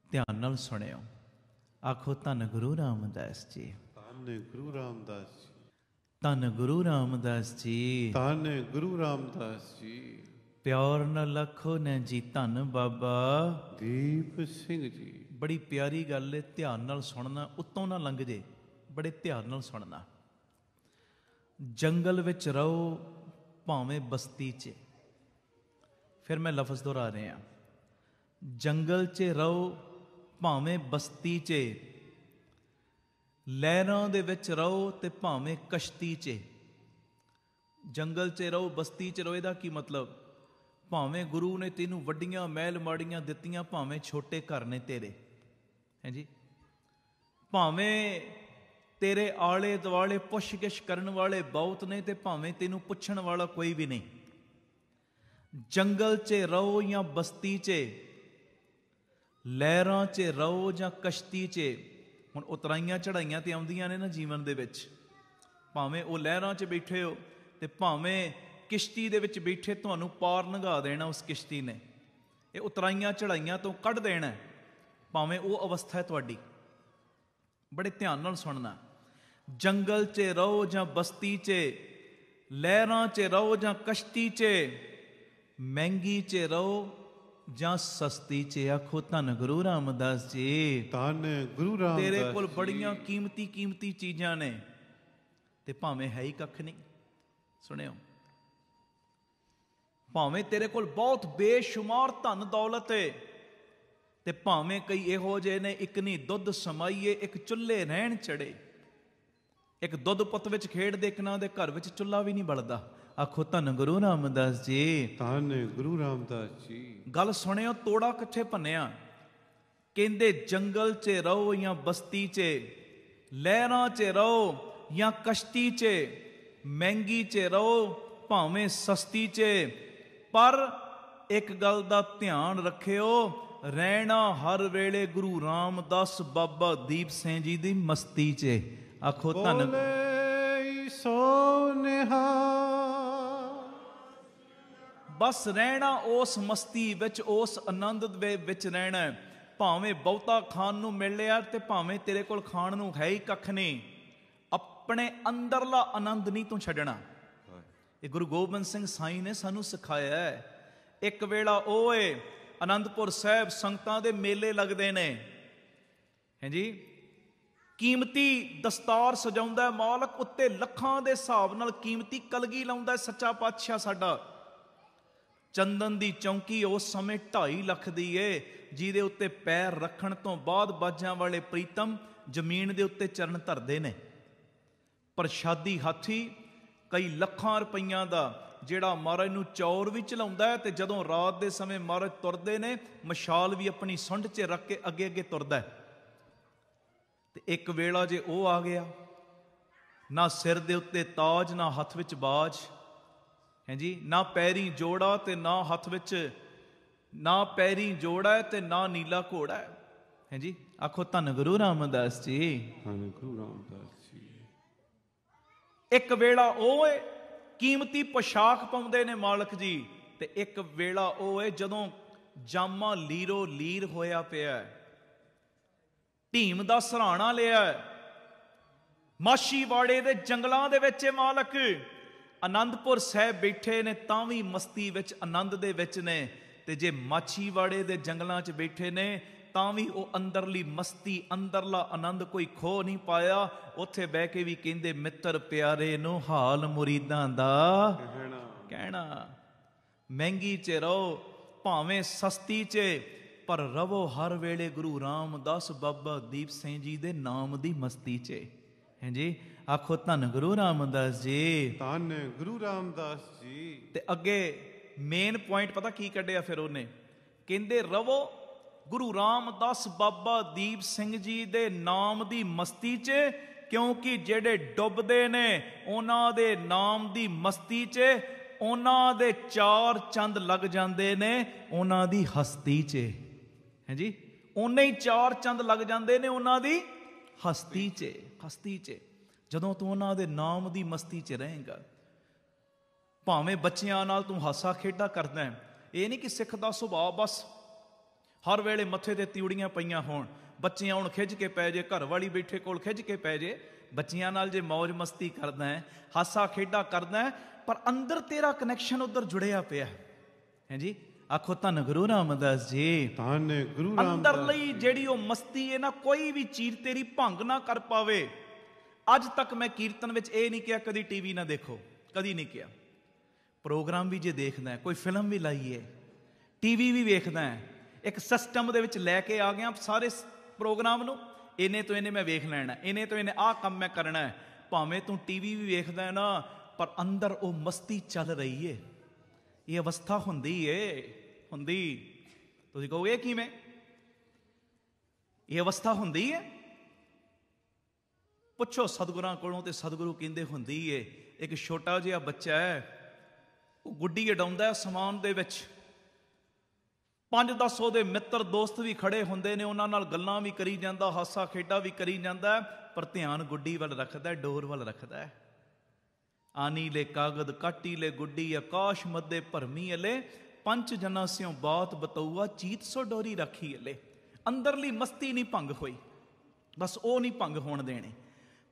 ਧਿਆਨ ਨਾਲ ਸੁਣਿਓ। ਆਖੋ ਧੰਨ ਗੁਰੂ ਰਾਮਦਾਸ ਜੀ। ਧੰਨ ਗੁਰੂ ਰਾਮਦਾਸ ਜੀ। ਧੰਨ ਗੁਰੂ ਰਾਮਦਾਸ ਜੀ। ਧੰਨ ਗੁਰੂ ਰਾਮਦਾਸ ਜੀ। ਪਿਆਰ ਨਾਲ ਲਖੋ ਨੇ ਜੀ ਧੰਨ ਬਾਬਾ ਦੀਪ ਸਿੰਘ ਜੀ। ਬੜੀ ਪਿਆਰੀ ਗੱਲ ਹੈ, ਧਿਆਨ ਨਾਲ ਸੁਣਨਾ, ਉੱਤੋਂ ਨਾ ਲੰਘ ਜੇ, ਬੜੇ ਧਿਆਨ ਨਾਲ ਸੁਣਨਾ। ਜੰਗਲ ਵਿੱਚ ਰਹੋ ਭਾਵੇਂ ਬਸਤੀ 'ਚ, ਫਿਰ ਮੈਂ ਲਫ਼ਜ਼ ਦੁਹਰਾ ਰਿਹਾ। ਜੰਗਲ 'ਚ ਰਹੋ ਭਾਵੇਂ ਬਸਤੀ 'ਚ, ਲਹਿਰਾਂ ਦੇ ਵਿੱਚ ਰਹੋ ਤੇ ਭਾਵੇਂ ਕਸ਼ਤੀ 'ਚ। ਜੰਗਲ 'ਚ ਰਹੋ, ਬਸਤੀ 'ਚ ਰਹੋ, ਇਹਦਾ ਕੀ ਮਤਲਬ? ਭਾਵੇਂ ਗੁਰੂ ਨੇ ਤੈਨੂੰ ਵੱਡੀਆਂ ਮਹਿਲ ਮਾੜੀਆਂ ਦਿੱਤੀਆਂ, ਭਾਵੇਂ ਛੋਟੇ ਘਰ ਨੇ ਤੇਰੇ, ਹੈ ਜੀ, ਭਾਵੇਂ ਤੇਰੇ ਆਲੇ ਦੁਆਲੇ ਪੁੱਛ-ਗਿੱਛ ਕਰਨ ਵਾਲੇ ਬਹੁਤ ਨੇ ਤੇ ਭਾਵੇਂ ਤੈਨੂੰ ਪੁੱਛਣ ਵਾਲਾ ਕੋਈ ਵੀ ਨਹੀਂ। ਜੰਗਲ 'ਚ ਰਹੋ ਜਾਂ ਬਸਤੀ 'ਚ, ਲਹਿਰਾਂ 'ਚ ਰਹੋ ਜਾਂ ਕਸ਼ਤੀ 'ਚ। ਹੁਣ ਉਤਰਾਈਆਂ ਚੜਾਈਆਂ ਤੇ ਆਉਂਦੀਆਂ ਨੇ ਨਾ ਜੀਵਨ ਦੇ ਵਿੱਚ, ਭਾਵੇਂ ਉਹ ਲਹਿਰਾਂ 'ਚ ਬੈਠੇ ਹੋ ਤੇ ਭਾਵੇਂ ਕਿਸ਼ਤੀ ਦੇ ਵਿੱਚ ਬੈਠੇ, ਤੁਹਾਨੂੰ ਪਾਰ ਲੰਘਾ ਦੇਣਾ ਉਸ ਕਿਸ਼ਤੀ ਨੇ। ਇਹ ਉਤਰਾਈਆਂ ਚੜਾਈਆਂ ਤੋਂ ਕੱਢ ਦੇਣਾ, ਭਾਵੇਂ ਉਹ ਅਵਸਥਾ ਹੈ ਤੁਹਾਡੀ। ਬੜੇ ਧਿਆਨ ਨਾਲ ਸੁਣਨਾ। ਜੰਗਲ 'ਚ ਰਹੋ ਜਾਂ ਬਸਤੀ 'ਚ, ਲਹਿਰਾਂ 'ਚ ਰਹੋ ਜਾਂ ਕਸ਼ਤੀ 'ਚ, ਮਹਿੰਗੀ 'ਚ ਰਹੋ ਜਾਂ ਸਸਤੀ 'ਚ। ਆਖੋ ਧੰਨ ਗੁਰੂ ਰਾਮਦਾਸ ਜੀ। ਧੰਨ ਗੁਰੂ ਰਾਮਦਾਸ। ਤੇਰੇ ਕੋਲ ਬੜੀਆਂ ਕੀਮਤੀ ਚੀਜ਼ਾਂ ਨੇ ਤੇ ਭਾਵੇਂ ਹੈ ਹੀ ਕੱਖ ਨਹੀਂ। ਸੁਣਿਓ, ਭਾਵੇਂ ਤੇਰੇ ਕੋਲ ਬਹੁਤ ਬੇਸ਼ੁਮਾਰ ਧਨ ਦੌਲਤ ਹੈ ਤੇ ਭਾਵੇਂ ਕਈ ਇਹੋ ਜਿਹੇ ਨੇ, ਇੱਕ ਨਹੀਂ ਦੁੱਧ ਸਮਾਈਏ ਇੱਕ ਚੁੱਲ੍ਹੇ ਰਹਿਣ ਚੜੇ। ਇੱਕ ਦੁੱਧ ਪੁੱਤ ਵਿੱਚ ਖੇਡ ਦੇਖਣਾ, ਦੇ ਘਰ ਵਿੱਚ ਚੁੱਲ੍ਹਾ ਵੀ ਨਹੀਂ ਬਲਦਾ। ਆਖੋ ਧੰਨ ਗੁਰੂ ਰਾਮਦਾਸ ਜੀ। ਧੰਨ ਗੁਰੂ ਰਾਮਦਾਸ ਜੀ। ਗੱਲ ਸੁਣਿਓ, ਤੋੜਾ ਕਿੱਥੇ ਭੰਨਿਆ। ਕਹਿੰਦੇ ਜੰਗਲ 'ਚ ਰਹੋ ਜਾਂ ਬਸਤੀ 'ਚ, ਲਹਿਰਾਂ 'ਚ ਰਹੋ ਜਾਂ ਕਸ਼ਤੀ 'ਚ, ਮਹਿੰਗੀ 'ਚ ਰਹੋ ਭਾਵੇਂ ਸਸਤੀ 'ਚ, ਪਰ ਇੱਕ ਗੱਲ ਦਾ ਧਿਆਨ ਰੱਖਿਓ, ਰਹਿਣਾ ਹਰ ਵੇਲੇ ਗੁਰੂ ਰਾਮਦਾਸ ਬਾਬਾ ਦੀਪ ਸਿੰਘ ਜੀ ਦੀ ਮਸਤੀ 'ਚ। ਆਖੋ ਧੰਨ। ਬੋਲੇ ਸੋ ਨਿਹਾਲ। ਬਸ ਰਹਿਣਾ ਉਸ ਮਸਤੀ ਵਿੱਚ, ਉਸ ਆਨੰਦ ਦੇ ਵਿੱਚ ਰਹਿਣਾ। ਭਾਵੇਂ ਬਹੁਤਾ ਖਾਣ ਨੂੰ ਮਿਲ ਲਿਆ ਤੇ ਭਾਵੇਂ ਤੇਰੇ ਕੋਲ ਖਾਣ ਨੂੰ ਹੈ ਹੀ ਕੱਖ ਨਹੀਂ, ਆਪਣੇ ਅੰਦਰਲਾ ਆਨੰਦ ਨਹੀਂ ਤੂੰ ਛੱਡਣਾ। ਇਹ ਗੁਰੂ ਗੋਬਿੰਦ ਸਿੰਘ ਸਾਈਂ ਨੇ ਸਾਨੂੰ ਸਿਖਾਇਆ ਹੈ। ਇੱਕ ਵੇਲਾ ਉਹ ਏ ਅਨੰਦਪੁਰ ਸਾਹਿਬ ਸੰਗਤਾਂ ਦੇ ਮੇਲੇ ਲੱਗਦੇ ਨੇ, ਹਾਂਜੀ, ਕੀਮਤੀ ਦਸਤਾਰ ਸਜਾਉਂਦਾ ਮਾਲਕ, ਉੱਤੇ ਲੱਖਾਂ ਦੇ ਹਿਸਾਬ ਨਾਲ ਕੀਮਤੀ ਕਲਗੀ ਲਾਉਂਦਾ ਸੱਚਾ ਪਾਤਸ਼ਾਹ ਸਾਡਾ। ਚੰਦਨ ਦੀ ਚੌਂਕੀ ਉਸ ਸਮੇਂ 2.5 ਲੱਖ ਦੀ ਏ, ਜਿਹਦੇ ਉੱਤੇ ਪੈਰ ਰੱਖਣ ਤੋਂ ਬਾਅਦ ਬਾਜਾਂ ਵਾਲੇ ਪ੍ਰੀਤਮ ਜ਼ਮੀਨ ਦੇ ਉੱਤੇ ਚਰਨ ਧਰਦੇ ਨੇ। ਪ੍ਰਸ਼ਾਦੀ ਹਾਥੀ ਕਈ ਲੱਖਾਂ ਰੁਪਈਆਂ ਦਾ, ਜਿਹੜਾ ਮਹਾਰਾਜ ਨੂੰ ਚੌਰ ਵੀ ਚਲਾਉਂਦਾ, ਤੇ ਜਦੋਂ ਰਾਤ ਦੇ ਸਮੇਂ ਮਹਾਰਾਜ ਤੁਰਦੇ ਨੇ ਮਸ਼ਾਲ ਵੀ ਆਪਣੀ ਸੁੰਡ 'ਚ ਰੱਖ ਕੇ ਅੱਗੇ ਅੱਗੇ ਤੁਰਦਾ। ਤੇ ਇੱਕ ਵੇਲਾ ਜੇ ਉਹ ਆ ਗਿਆ, ਨਾ ਸਿਰ ਦੇ ਉੱਤੇ ਤਾਜ, ਨਾ ਹੱਥ ਵਿੱਚ ਬਾਜ, ਹਾਂਜੀ, ਨਾ ਪੈਰੀ ਜੋੜਾ ਤੇ ਨਾ ਹੱਥ ਵਿੱਚ, ਨਾ ਪੈਰੀ ਜੋੜਾ ਹੈ ਤੇ ਨਾ ਨੀਲਾ ਘੋੜਾ ਹੈ, ਹਾਂਜੀ। ਆਖੋ ਧੰਨ ਗੁਰੂ ਰਾਮਦਾਸ ਜੀ, ਧੰਨ ਗੁਰੂ ਰਾਮਦਾਸ ਜੀ। ਇੱਕ ਵੇਲਾ ਉਹ ਏ ਕੀਮਤੀ ਪੋਸ਼ਾਕ ਪਾਉਂਦੇ ਨੇ ਮਾਲਕ ਜੀ, ਤੇ ਇੱਕ ਵੇਲਾ ਉਹ ਏ ਜਦੋਂ ਜਾਮਾ ਲੀਰੋ ਲੀਰ ਹੋਇਆ ਪਿਆ, ਢੀਮ ਦਾ ਸਰਾਣਾ ਲਿਆ, ਮਾਛੀਵਾੜੇ ਦੇ ਜੰਗਲਾਂ ਦੇ ਵਿੱਚ ਮਾਲਕ। ਆਨੰਦਪੁਰ ਸਾਹਿਬ ਬੈਠੇ ਨੇ ਤਾਂ ਵੀ ਮਸਤੀ ਵਿੱਚ, ਆਨੰਦ ਦੇ ਵਿੱਚ ਨੇ, ਤੇ ਜੇ ਮਾਛੀਵਾੜੇ ਦੇ ਜੰਗਲਾਂ 'ਚ ਬੈਠੇ ਨੇ ਤਾਂ ਵੀ ਉਹ ਅੰਦਰਲੀ ਮਸਤੀ, ਅੰਦਰਲਾ ਆਨੰਦ ਕੋਈ ਖੋ ਨਹੀਂ ਪਾਇਆ। ਉੱਥੇ ਬਹਿ ਕੇ ਵੀ ਕਹਿੰਦੇ ਮਿੱਤਰ ਪਿਆਰੇ ਨੂੰ ਹਾਲ ਮੁਰੀਦਾਂ ਦਾ ਕਹਿਣਾ। ਮਹਿੰਗੀ 'ਚ ਰਹੋ ਭਾਵੇਂ ਸਸਤੀ 'ਚ, ਪਰ ਰਵੋ ਹਰ ਵੇਲੇ ਗੁਰੂ ਰਾਮਦਾਸ ਬਾਬਾ ਦੀਪ ਸਿੰਘ ਜੀ ਦੇ ਨਾਮ ਦੀ ਮਸਤੀ 'ਚ, ਹਾਂਜੀ। ਆਖੋ ਧੰਨ ਗੁਰੂ ਰਾਮਦਾਸ ਜੀ, ਧੰਨ ਗੁਰੂ ਰਾਮਦਾਸ ਜੀ। ਤੇ ਅੱਗੇ ਮੇਨ ਪੁਆਇੰਟ ਪਤਾ ਕੀ ਕੱਢਿਆ ਫਿਰ ਉਹਨੇ? ਕਹਿੰਦੇ ਰਵੋ ਗੁਰੂ ਰਾਮਦਾਸ ਬਾਬਾ ਦੀਪ ਸਿੰਘ ਜੀ ਦੇ ਨਾਮ ਦੀ ਮਸਤੀ 'ਚ, ਕਿਉਂਕਿ ਜਿਹੜੇ ਡੁੱਬਦੇ ਨੇ ਉਹਨਾਂ ਦੇ ਨਾਮ ਦੀ ਮਸਤੀ 'ਚ, ਉਹਨਾਂ ਦੇ 4 ਚੰਦ ਲੱਗ ਜਾਂਦੇ ਨੇ ਉਹਨਾਂ ਦੀ ਹਸਤੀ 'ਚ, ਹਾਂਜੀ। ਉਹਨੇ ਹੀ 4 ਚੰਦ ਲੱਗ ਜਾਂਦੇ ਨੇ ਉਹਨਾਂ ਦੀ ਹਸਤੀ 'ਚ, ਹਸਤੀ 'ਚ। ਜਦੋਂ ਤੂੰ ਉਹਨਾਂ ਦੇ ਨਾਮ ਦੀ ਮਸਤੀ 'ਚ ਰਹੇਗਾ, ਭਾਵੇਂ ਬੱਚਿਆਂ ਨਾਲ ਤੂੰ ਹਾਸਾ ਖੇਡਾ ਕਰਦਾ ਹੈ, ਇਹ ਨਹੀਂ ਕਿ ਸਿੱਖ ਦਾ ਸੁਭਾਅ ਬਸ ਹਰ ਵੇਲੇ ਮੱਥੇ ਤੇ ਤਿਉੜੀਆਂ ਪਈਆਂ ਹੋਣ, ਬੱਚੇ ਆਉਣ ਖਿੱਚ ਕੇ ਪੈ ਜੇ, ਘਰ ਵਾਲੀ ਬੈਠੇ ਕੋਲ ਖਿੱਚ ਕੇ ਪੈ ਜੇ। ਬੱਚਿਆਂ ਨਾਲ ਜੇ ਮौज ਮਸਤੀ ਕਰਦਾ ਹੈ, ਹਾਸਾ ਖੇਡਾ ਕਰਦਾ ਹੈ, ਪਰ ਅੰਦਰ ਤੇਰਾ ਕਨੈਕਸ਼ਨ ਉਧਰ ਜੁੜਿਆ ਪਿਆ ਹੈ, ਹਾਂਜੀ। ਆਖੋ ਧੰਨ ਗੁਰੂ ਰਾਮਦਾਸ ਜੀ, ਧੰਨ ਗੁਰੂ ਰਾਮਦਾਸ। ਅੰਦਰਲੀ ਜਿਹੜੀ ਉਹ ਮਸਤੀ ਹੈ ਨਾ, ਕੋਈ ਵੀ ਚੀਜ਼ ਤੇਰੀ ਭੰਗ ਨਾ ਕਰ ਪਾਵੇ। ਅੱਜ ਤੱਕ ਮੈਂ ਕੀਰਤਨ ਵਿੱਚ ਇਹ ਨਹੀਂ ਕਿਹਾ ਕਦੀ ਟੀਵੀ ਨਾ ਦੇਖੋ, ਕਦੀ ਨਹੀਂ ਕਿਹਾ। ਪ੍ਰੋਗਰਾਮ ਵੀ ਜੇ ਦੇਖਦਾ, ਕੋਈ ਫਿਲਮ ਵੀ ਲਾਈਏ, ਟੀਵੀ ਵੀ ਵੇਖਦਾ ਹੈ, ਇੱਕ ਸਿਸਟਮ ਦੇ ਵਿੱਚ ਲੈ ਕੇ ਆ ਗਿਆ ਸਾਰੇ ਪ੍ਰੋਗਰਾਮ ਨੂੰ। ਇਹਨੇ ਤੋਂ ਇਹਨੇ ਮੈਂ ਵੇਖ ਲੈਣਾ, ਇਹਨੇ ਤੋਂ ਇਹਨੇ ਆਹ ਕੰਮ ਮੈਂ ਕਰਨਾ ਹੈ। ਭਾਵੇਂ ਤੂੰ ਟੀਵੀ ਵੀ ਵੇਖਦਾ ਹੈ ਨਾ, ਪਰ ਅੰਦਰ ਉਹ ਮਸਤੀ ਚੱਲ ਰਹੀ ਏ, ਇਹ ਅਵਸਥਾ ਹੁੰਦੀ ਏ, ਹੁੰਦੀ। ਤੁਸੀਂ ਕਹੋਗੇ ਕਿਵੇਂ? ਇਹ ਅਵਸਥਾ ਹੁੰਦੀ ਹੈ, ਪੁੱਛੋ ਸਤਿਗੁਰਾਂ ਕੋਲੋਂ, ਤੇ ਸਤਿਗੁਰੂ ਕਹਿੰਦੇ ਹੁੰਦੀ ਏ। ਇੱਕ ਛੋਟਾ ਜਿਹਾ ਬੱਚਾ ਹੈ, ਉਹ ਗੁੱਡੀ ਉਡਾਉਂਦਾ ਅਸਮਾਨ ਦੇ ਵਿੱਚ, 5-10 ਉਹਦੇ ਮਿੱਤਰ ਦੋਸਤ ਵੀ ਖੜੇ ਹੁੰਦੇ ਨੇ, ਉਹਨਾਂ ਨਾਲ ਗੱਲਾਂ ਵੀ ਕਰੀ ਜਾਂਦਾ, ਹਾਸਾ ਖੇਡਾ ਵੀ ਕਰੀ ਜਾਂਦਾ, ਪਰ ਧਿਆਨ ਗੁੱਡੀ ਵੱਲ ਰੱਖਦਾ, ਡੋਰ ਵੱਲ ਰੱਖਦਾ। ਆਨੀ ਲੈ ਕਾਗਦ ਕਾਟੀ ਲੈ ਗੁੱਡੀ, ਆਕਾਸ਼ ਮੱਦੇ ਭਰਮੀ ਅਲੇ, ਪੰਚ ਜਨਾਂ ਸਿਓ ਬਾਤ ਬਤਊਆ, ਚੀਤ ਸੋ ਡੋਰੀ ਰੱਖੀ ਅਲੇ। ਅੰਦਰਲੀ ਮਸਤੀ ਨਹੀਂ ਭੰਗ ਹੋਈ, ਬਸ ਉਹ ਨਹੀਂ ਭੰਗ ਹੋਣ ਦੇਣੇ।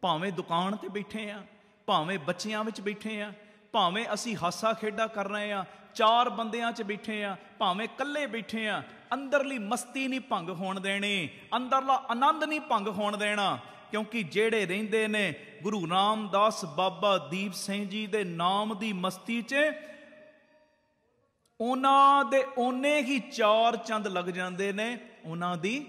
ਭਾਵੇਂ ਦੁਕਾਨ ਤੇ ਬੈਠੇ ਆ, ਭਾਵੇਂ ਬੱਚਿਆਂ ਵਿੱਚ ਬੈਠੇ ਆ, ਭਾਵੇਂ ਅਸੀਂ ਹਾਸਾ ਖੇਡਾ ਕਰ ਰਹੇ ਆ, 4 ਬੰਦਿਆਂ 'ਚ ਬੈਠੇ ਆ, ਭਾਵੇਂ ਇਕੱਲੇ ਬੈਠੇ ਆ, ਅੰਦਰਲੀ ਮਸਤੀ ਨਹੀਂ ਭੰਗ ਹੋਣ ਦੇਣੀ, ਅੰਦਰਲਾ ਆਨੰਦ ਨਹੀਂ ਭੰਗ ਹੋਣ ਦੇਣਾ। ਕਿਉਂਕਿ ਜਿਹੜੇ ਰਹਿੰਦੇ ਨੇ ਗੁਰੂ ਰਾਮਦਾਸ ਬਾਬਾ ਦੀਪ ਸਿੰਘ ਜੀ ਦੇ ਨਾਮ ਦੀ ਮਸਤੀ 'ਚ, ਉਹਨਾਂ ਦੇ ਓਨੇ ਹੀ 4 ਚੰਦ ਲੱਗ ਜਾਂਦੇ ਨੇ ਉਹਨਾਂ ਦੀ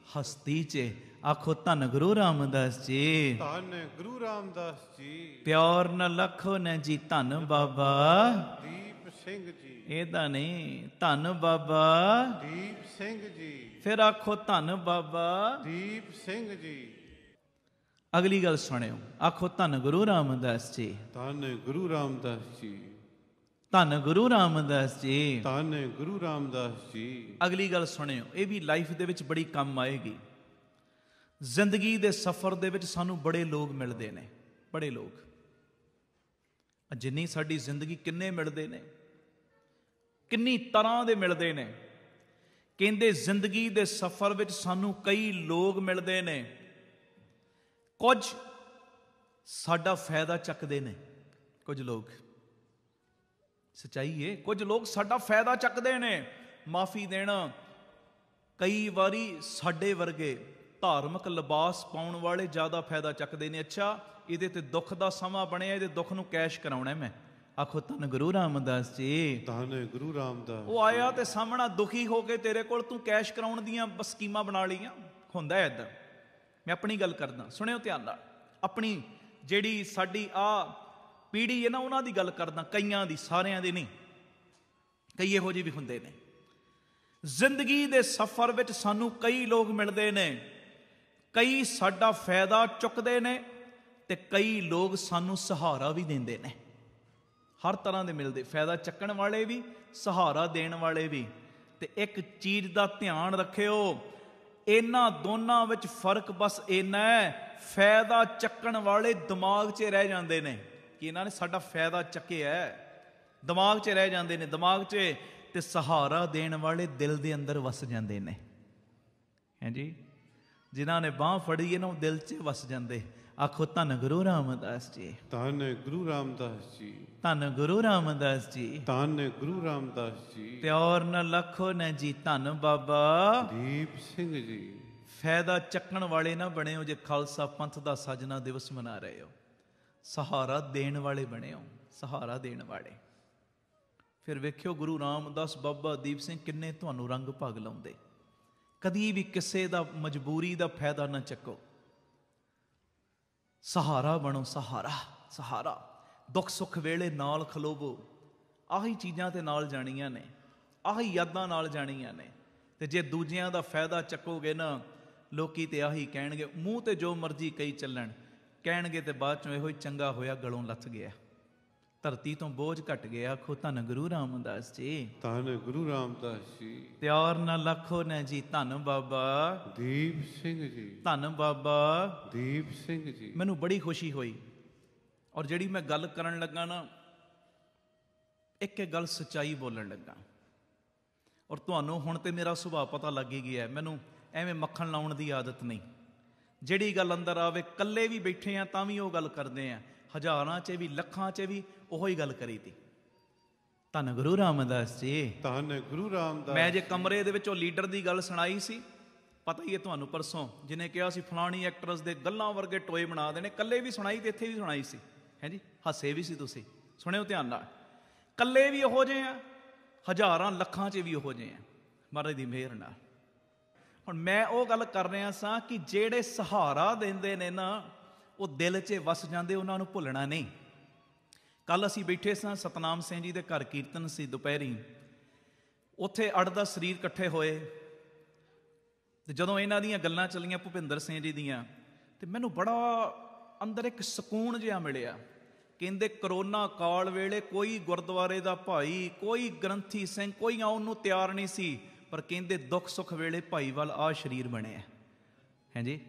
ਹਸਤੀ 'ਚ। ਆਖੋ ਧੰਨ ਗੁਰੂ ਰਾਮਦਾਸ ਜੀ, ਧੰਨ ਗੁਰੂ ਰਾਮਦਾਸ ਜੀ। ਪਿਆਰ ਨਾ ਲੱਖੋ ਨਾ ਜੀ, ਧੰਨ ਬਾਬਾ ਦੀਪ ਸਿੰਘ ਜੀ। ਇਹਦਾ ਨਹੀਂ, ਧੰਨ ਬਾਬਾ ਦੀਪ ਸਿੰਘ ਜੀ। ਫਿਰ ਆਖੋ ਧੰਨ ਬਾਬਾ ਦੀਪ ਸਿੰਘ ਜੀ। ਅਗਲੀ ਗੱਲ ਸੁਣਿਓ, ਆਖੋ ਧੰਨ ਗੁਰੂ ਰਾਮਦਾਸ ਜੀ, ਧੰਨ ਗੁਰੂ ਰਾਮਦਾਸ ਜੀ, ਧੰਨ ਗੁਰੂ ਰਾਮਦਾਸ ਜੀ, ਧੰਨ ਗੁਰੂ ਰਾਮਦਾਸ ਜੀ। ਅਗਲੀ ਗੱਲ ਸੁਣਿਓ, ਇਹ ਵੀ ਲਾਈਫ ਦੇ ਵਿੱਚ ਬੜੀ ਕੰਮ ਆਏਗੀ। ਜ਼ਿੰਦਗੀ ਦੇ ਸਫ਼ਰ ਦੇ ਵਿੱਚ ਸਾਨੂੰ ਬੜੇ ਲੋਕ ਮਿਲਦੇ ਨੇ, ਬੜੇ ਲੋਕ। ਜਿੰਨੀ ਸਾਡੀ ਜ਼ਿੰਦਗੀ ਕਿੰਨੇ ਮਿਲਦੇ ਨੇ, ਕਿੰਨੀ ਤਰ੍ਹਾਂ ਦੇ ਮਿਲਦੇ ਨੇ। ਕਹਿੰਦੇ ਜ਼ਿੰਦਗੀ ਦੇ ਸਫ਼ਰ ਵਿੱਚ ਸਾਨੂੰ ਕਈ ਲੋਕ ਮਿਲਦੇ ਨੇ, ਕੁਝ ਸਾਡਾ ਫਾਇਦਾ ਚੱਕਦੇ ਨੇ, ਕੁਝ ਲੋਕ, ਸੱਚਾਈ ਹੈ, ਕੁਝ ਲੋਕ ਸਾਡਾ ਫਾਇਦਾ ਚੱਕਦੇ ਨੇ। ਮਾਫੀ ਦੇਣਾ, ਕਈ ਵਾਰੀ ਸਾਡੇ ਵਰਗੇ ਧਾਰਮਿਕ ਲਿਬਾਸ ਪਾਉਣ ਵਾਲੇ ਜ਼ਿਆਦਾ ਫਾਇਦਾ ਚੱਕਦੇ ਨੇ। ਅੱਛਾ, ਇਹਦੇ ਤੇ ਦੁੱਖ ਦਾ ਸਮਾਂ ਬਣਿਆ, ਇਹਦੇ ਦੁੱਖ ਨੂੰ ਕੈਸ਼ ਕਰਾਉਣਾ ਮੈਂ। ਆਖੋ ਧੰਨ ਗੁਰੂ ਰਾਮਦਾਸ ਜੀ, ਧੰਨ ਗੁਰੂ ਰਾਮਦਾਸ। ਉਹ ਆਇਆ ਤੇ ਸਾਹਮਣਾ ਦੁਖੀ ਹੋ ਕੇ ਤੇਰੇ ਕੋਲ, ਤੂੰ ਕੈਸ਼ ਕਰਾਉਣ ਦੀਆਂ ਸਕੀਮਾਂ ਬਣਾ ਲਈਆਂ। ਹੁੰਦਾ ਹੈ ਇੱਦਾਂ। ਮੈਂ ਆਪਣੀ ਗੱਲ ਕਰਦਾ, ਸੁਣਿਓ ਧਿਆਨ ਨਾਲ। ਆਪਣੀ ਜਿਹੜੀ ਸਾਡੀ ਪੀੜ੍ਹੀ ਹੈ ਨਾ, ਉਹਨਾਂ ਦੀ ਗੱਲ ਕਰਦਾ, ਕਈਆਂ ਦੀ, ਸਾਰਿਆਂ ਦੀ ਨਹੀਂ। ਕਈ ਇਹੋ ਜਿਹੇ ਵੀ ਹੁੰਦੇ ਨੇ। ਜ਼ਿੰਦਗੀ ਦੇ ਸਫ਼ਰ ਵਿੱਚ ਸਾਨੂੰ ਕਈ ਲੋਕ ਮਿਲਦੇ ਨੇ, ਕਈ ਸਾਡਾ ਫਾਇਦਾ ਚੁੱਕਦੇ ਨੇ ਤੇ ਕਈ ਲੋਕ ਸਾਨੂੰ ਸਹਾਰਾ ਵੀ ਦਿੰਦੇ ਨੇ। ਹਰ ਤਰ੍ਹਾਂ ਦੇ ਮਿਲਦੇ, ਫਾਇਦਾ ਚੱਕਣ ਵਾਲੇ ਵੀ, ਸਹਾਰਾ ਦੇਣ ਵਾਲੇ ਵੀ। ਤੇ ਇੱਕ ਚੀਜ਼ ਦਾ ਧਿਆਨ ਰੱਖਿਓ, ਇਹਨਾਂ ਦੋਨਾਂ ਵਿੱਚ ਫਰਕ ਬਸ ਇੰਨਾ ਹੈ, ਫਾਇਦਾ ਚੱਕਣ ਵਾਲੇ ਦਿਮਾਗ 'ਚ ਰਹਿ ਜਾਂਦੇ ਨੇ ਕਿ ਇਹਨਾਂ ਨੇ ਸਾਡਾ ਫਾਇਦਾ ਚੱਕਿਆ, ਦਿਮਾਗ 'ਚ ਰਹਿ ਜਾਂਦੇ ਨੇ, ਦਿਮਾਗ 'ਚ। ਤੇ ਸਹਾਰਾ ਦੇਣ ਵਾਲੇ ਦਿਲ ਦੇ ਅੰਦਰ ਵਸ ਜਾਂਦੇ ਨੇ। ਹਾਂਜੀ, ਜਿਨ੍ਹਾਂ ਨੇ ਬਾਂਹ ਫੜੀ ਹੈ ਨਾ, ਉਹ ਦਿਲ 'ਚ ਵਸ ਜਾਂਦੇ। ਆਖੋ ਧੰਨ ਗੁਰੂ ਰਾਮਦਾਸ ਜੀ, ਧੰਨ ਗੁਰੂ ਰਾਮਦਾਸ ਜੀ, ਧੰਨ ਗੁਰੂ ਰਾਮਦਾਸ ਜੀ, ਧੰਨ ਗੁਰੂ ਰਾਮਦਾਸ ਜੀ। ਪਿਆਰ ਨਾ ਲੱਖੋ ਨਾ ਜੀ, ਧੰਨ ਬਾਬਾ ਦੀਪ ਸਿੰਘ ਜੀ। ਫਾਇਦਾ ਚੱਕਣ ਵਾਲੇ ਨਾ ਬਣਿਓ ਜੇ ਖਾਲਸਾ ਪੰਥ ਦਾ ਸਾਜਨਾ ਦਿਵਸ ਮਨਾ ਰਹੇ ਹੋ। ਸਹਾਰਾ ਦੇਣ ਵਾਲੇ ਬਣਿਓ, ਸਹਾਰਾ ਦੇਣ ਵਾਲੇ। ਫਿਰ ਵੇਖਿਓ ਗੁਰੂ ਰਾਮਦਾਸ, ਬਾਬਾ ਦੀਪ ਸਿੰਘ ਕਿੰਨੇ ਤੁਹਾਨੂੰ ਰੰਗ ਭਾਗ ਲਾਉਂਦੇ। ਕਦੀ ਵੀ ਕਿਸੇ ਦਾ ਮਜਬੂਰੀ ਦਾ ਫਾਇਦਾ ਨਾ ਚੱਕੋ, ਸਹਾਰਾ ਬਣੋ, ਸਹਾਰਾ, ਸਹਾਰਾ। ਦੁੱਖ ਸੁੱਖ ਵੇਲੇ ਨਾਲ ਖਲੋਵੋ। ਆਹੀ ਚੀਜ਼ਾਂ ਤੇ ਨਾਲ ਜਾਣੀਆਂ ਨੇ, ਆਹੀ ਯਾਦਾਂ ਨਾਲ ਜਾਣੀਆਂ ਨੇ। ਤੇ ਜੇ ਦੂਜਿਆਂ ਦਾ ਫਾਇਦਾ ਚੱਕੋਗੇ ਨਾ, ਲੋਕੀ ਤੇ ਆਹੀ ਕਹਿਣਗੇ, ਮੂੰਹ ਤੇ ਜੋ ਮਰਜ਼ੀ ਕਹੀ ਚੱਲਣ, ਕਹਿਣਗੇ ਤੇ ਬਾਅਦ ਚੋਂ ਇਹੋ ਹੀ ਚੰਗਾ ਹੋਇਆ ਗਲੋਂ ਲੱਥ ਗਿਆ, ਧਰਤੀ ਤੋਂ ਬੋਝ ਘਟ ਗਿਆ। ਆਖੋ ਧੰਨ ਗੁਰੂ ਰਾਮਦਾਸ ਜੀ, ਧੰਨ ਗੁਰੂ ਰਾਮਦਾਸ ਜੀ। ਪਿਆਰ ਨਾਲ ਲੱਖੋ ਨੇ ਜੀ, ਧੰਨ ਬਾਬਾ ਦੀਪ ਸਿੰਘ ਜੀ, ਧੰਨ ਬਾਬਾ ਦੀਪ ਸਿੰਘ ਜੀ। ਮੈਨੂੰ ਬੜੀ ਖੁਸ਼ੀ ਹੋਈ। ਔਰ ਜਿਹੜੀ ਮੈਂ ਗੱਲ ਕਰਨ ਲੱਗਾ ਨਾ, ਇੱਕ ਗੱਲ ਸੱਚਾਈ ਬੋਲਣ ਲੱਗਾ। ਔਰ ਤੁਹਾਨੂੰ ਹੁਣ ਤੇ ਮੇਰਾ ਸੁਭਾਅ ਪਤਾ ਲੱਗ ਹੀ ਗਿਆ, ਮੈਨੂੰ ਐਵੇਂ ਮੱਖਣ ਲਾਉਣ ਦੀ ਆਦਤ ਨਹੀਂ। ਜਿਹੜੀ ਗੱਲ ਅੰਦਰ ਆਵੇ, ਇਕੱਲੇ ਵੀ ਬੈਠੇ ਆ ਤਾਂ ਵੀ ਉਹ ਗੱਲ ਕਰਦੇ ਆ, ਹਜ਼ਾਰਾਂ 'ਚ ਵੀ, ਲੱਖਾਂ 'ਚ ਵੀ ਉਹੋ ਹੀ ਗੱਲ ਕਰੀ ਤੀ। ਧੰਨ ਗੁਰੂ ਰਾਮਦਾਸ ਜੀ, ਧੰਨ ਗੁਰੂ ਰਾਮਦਾਸ। ਮੈਂ ਜੇ ਕਮਰੇ ਦੇ ਵਿੱਚ ਉਹ ਲੀਡਰ ਦੀ ਗੱਲ ਸੁਣਾਈ ਸੀ, ਪਤਾ ਹੀ ਹੈ ਤੁਹਾਨੂੰ, ਪਰਸੋਂ, ਜਿਹਨੇ ਕਿਹਾ ਸੀ ਫਲਾਣੀ ਐਕਟਰਸ ਦੇ ਗੱਲਾਂ ਵਰਗੇ ਟੋਏ ਬਣਾ ਦੇਣੇ, ਕੱਲੇ ਵੀ ਸੁਣਾਈ ਤੇ ਇੱਥੇ ਵੀ ਸੁਣਾਈ ਸੀ। ਹੈ ਜੀ, ਹੱਸੇ ਵੀ ਸੀ ਤੁਸੀਂ, ਸੁਣਿਓ ਧਿਆਨ ਨਾਲ। ਕੱਲੇ ਵੀ ਉਹੋ ਜਿਹੇ ਆ, ਹਜ਼ਾਰਾਂ ਲੱਖਾਂ 'ਚ ਵੀ ਉਹੋ ਜਿਹੇ ਆ, ਮਹਾਰਾਜ ਦੀ ਮਿਹਰ ਨਾਲ। ਹੁਣ ਮੈਂ ਉਹ ਗੱਲ ਕਰ ਰਿਹਾ ਸਾਂ ਕਿ ਜਿਹੜੇ ਸਹਾਰਾ ਦਿੰਦੇ ਨੇ ਨਾ, ਉਹ ਦਿਲ 'ਚ ਵਸ ਜਾਂਦੇ, ਉਹਨਾਂ ਨੂੰ ਭੁੱਲਣਾ ਨਹੀਂ। ਕੱਲ ਅਸੀਂ ਬੈਠੇ ਸਾਂ, ਸਤਨਾਮ ਸਿੰਘ ਜੀ ਦੇ ਘਰ ਕੀਰਤਨ ਸੀ ਦੁਪਹਿਰੀ। ਉੱਥੇ 8-10 ਸਰੀਰ ਇਕੱਠੇ ਹੋਏ ਤੇ ਜਦੋਂ ਇਹਨਾਂ ਦੀਆਂ ਗੱਲਾਂ ਚੱਲੀਆਂ ਭੁਪਿੰਦਰ ਸਿੰਘ ਜੀ ਦੀਆਂ, ਤੇ ਮੈਨੂੰ ਬੜਾ ਅੰਦਰ ਇੱਕ ਸਕੂਨ ਜਿਹਾ ਮਿਲਿਆ। ਕਹਿੰਦੇ ਕਰੋਨਾ ਕਾਲ ਵੇਲੇ ਕੋਈ ਗੁਰਦੁਆਰੇ ਦਾ ਭਾਈ, ਕੋਈ ਗ੍ਰੰਥੀ ਸਿੰਘ, ਕੋਈ ਆਉਣ ਨੂੰ ਤਿਆਰ ਨਹੀਂ ਸੀ, ਪਰ ਕਹਿੰਦੇ ਦੁੱਖ ਸੁੱਖ ਵੇਲੇ ਭਾਈਵਾਲ ਆ ਸ਼ਰੀਰ ਬਣਿਆ। ਹੈ ਜੀ,